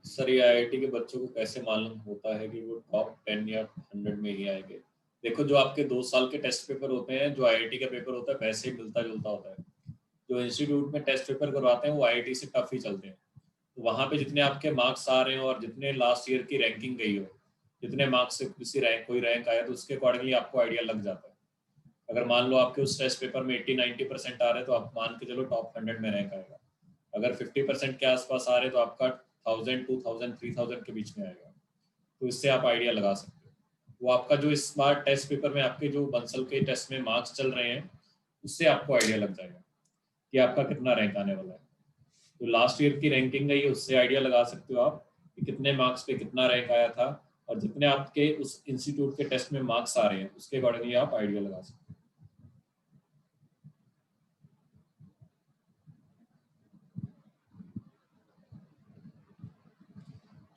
A: सर ये आईआईटी के बच्चों को कैसे मालूम होता है कि वो टॉप 10 या 100 में ही आएंगे? देखो, जो आपके 2 साल के टेस्ट पेपर होते हैं, जो आईआईटी का पेपर होता है, वैसे ही मिलता जुलता होता है। जो इंस्टीट्यूट में टेस्ट पेपर करवाते हैं वो आईआईटी से टफ ही चलते हैं। तो वहाँ पे जितने आपके मार्क्स आ रहे हो और जितने लास्ट ईयर की रैंकिंग गई हो, जितने मार्क्स से किसी रैंक कोई रैंक आया तो उसके अकॉर्डिंगली आपको आइडिया लग जाता है। अगर मान लो आपके उस टेस्ट पेपर में 80-90% आ रहे तो आप मान के चलो टॉप 100 में रैंक आएगा। अगर 50% के आसपास आ रहे तो आपका 1000, 2000, 3000 के बीच में आएगा। तो इससे आप आइडिया लगा सकते हो। वो आपका जो इस बार टेस्ट पेपर में आपके जो बंसल के टेस्ट में मार्क्स चल रहे हैं उससे आपको आइडिया लग जाएगा कि आपका कितना रैंक आने वाला है। तो लास्ट ईयर की रैंकिंग है, उससे आइडिया लगा सकते हो आप कि कितने मार्क्स पे कितना रैंक आया था, और जितने आपके उस इंस्टीट्यूट के टेस्ट में मार्क्स आ रहे हैं उसके अकॉर्डिंगली आप आइडिया लगा सकते हो।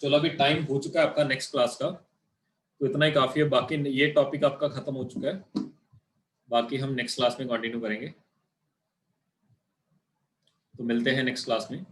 A: चलो अभी टाइम हो चुका है आपका नेक्स्ट क्लास का, तो इतना ही काफी है। बाकी ये टॉपिक आपका खत्म हो चुका है, बाकी हम नेक्स्ट क्लास में कंटिन्यू करेंगे। तो मिलते हैं नेक्स्ट क्लास में।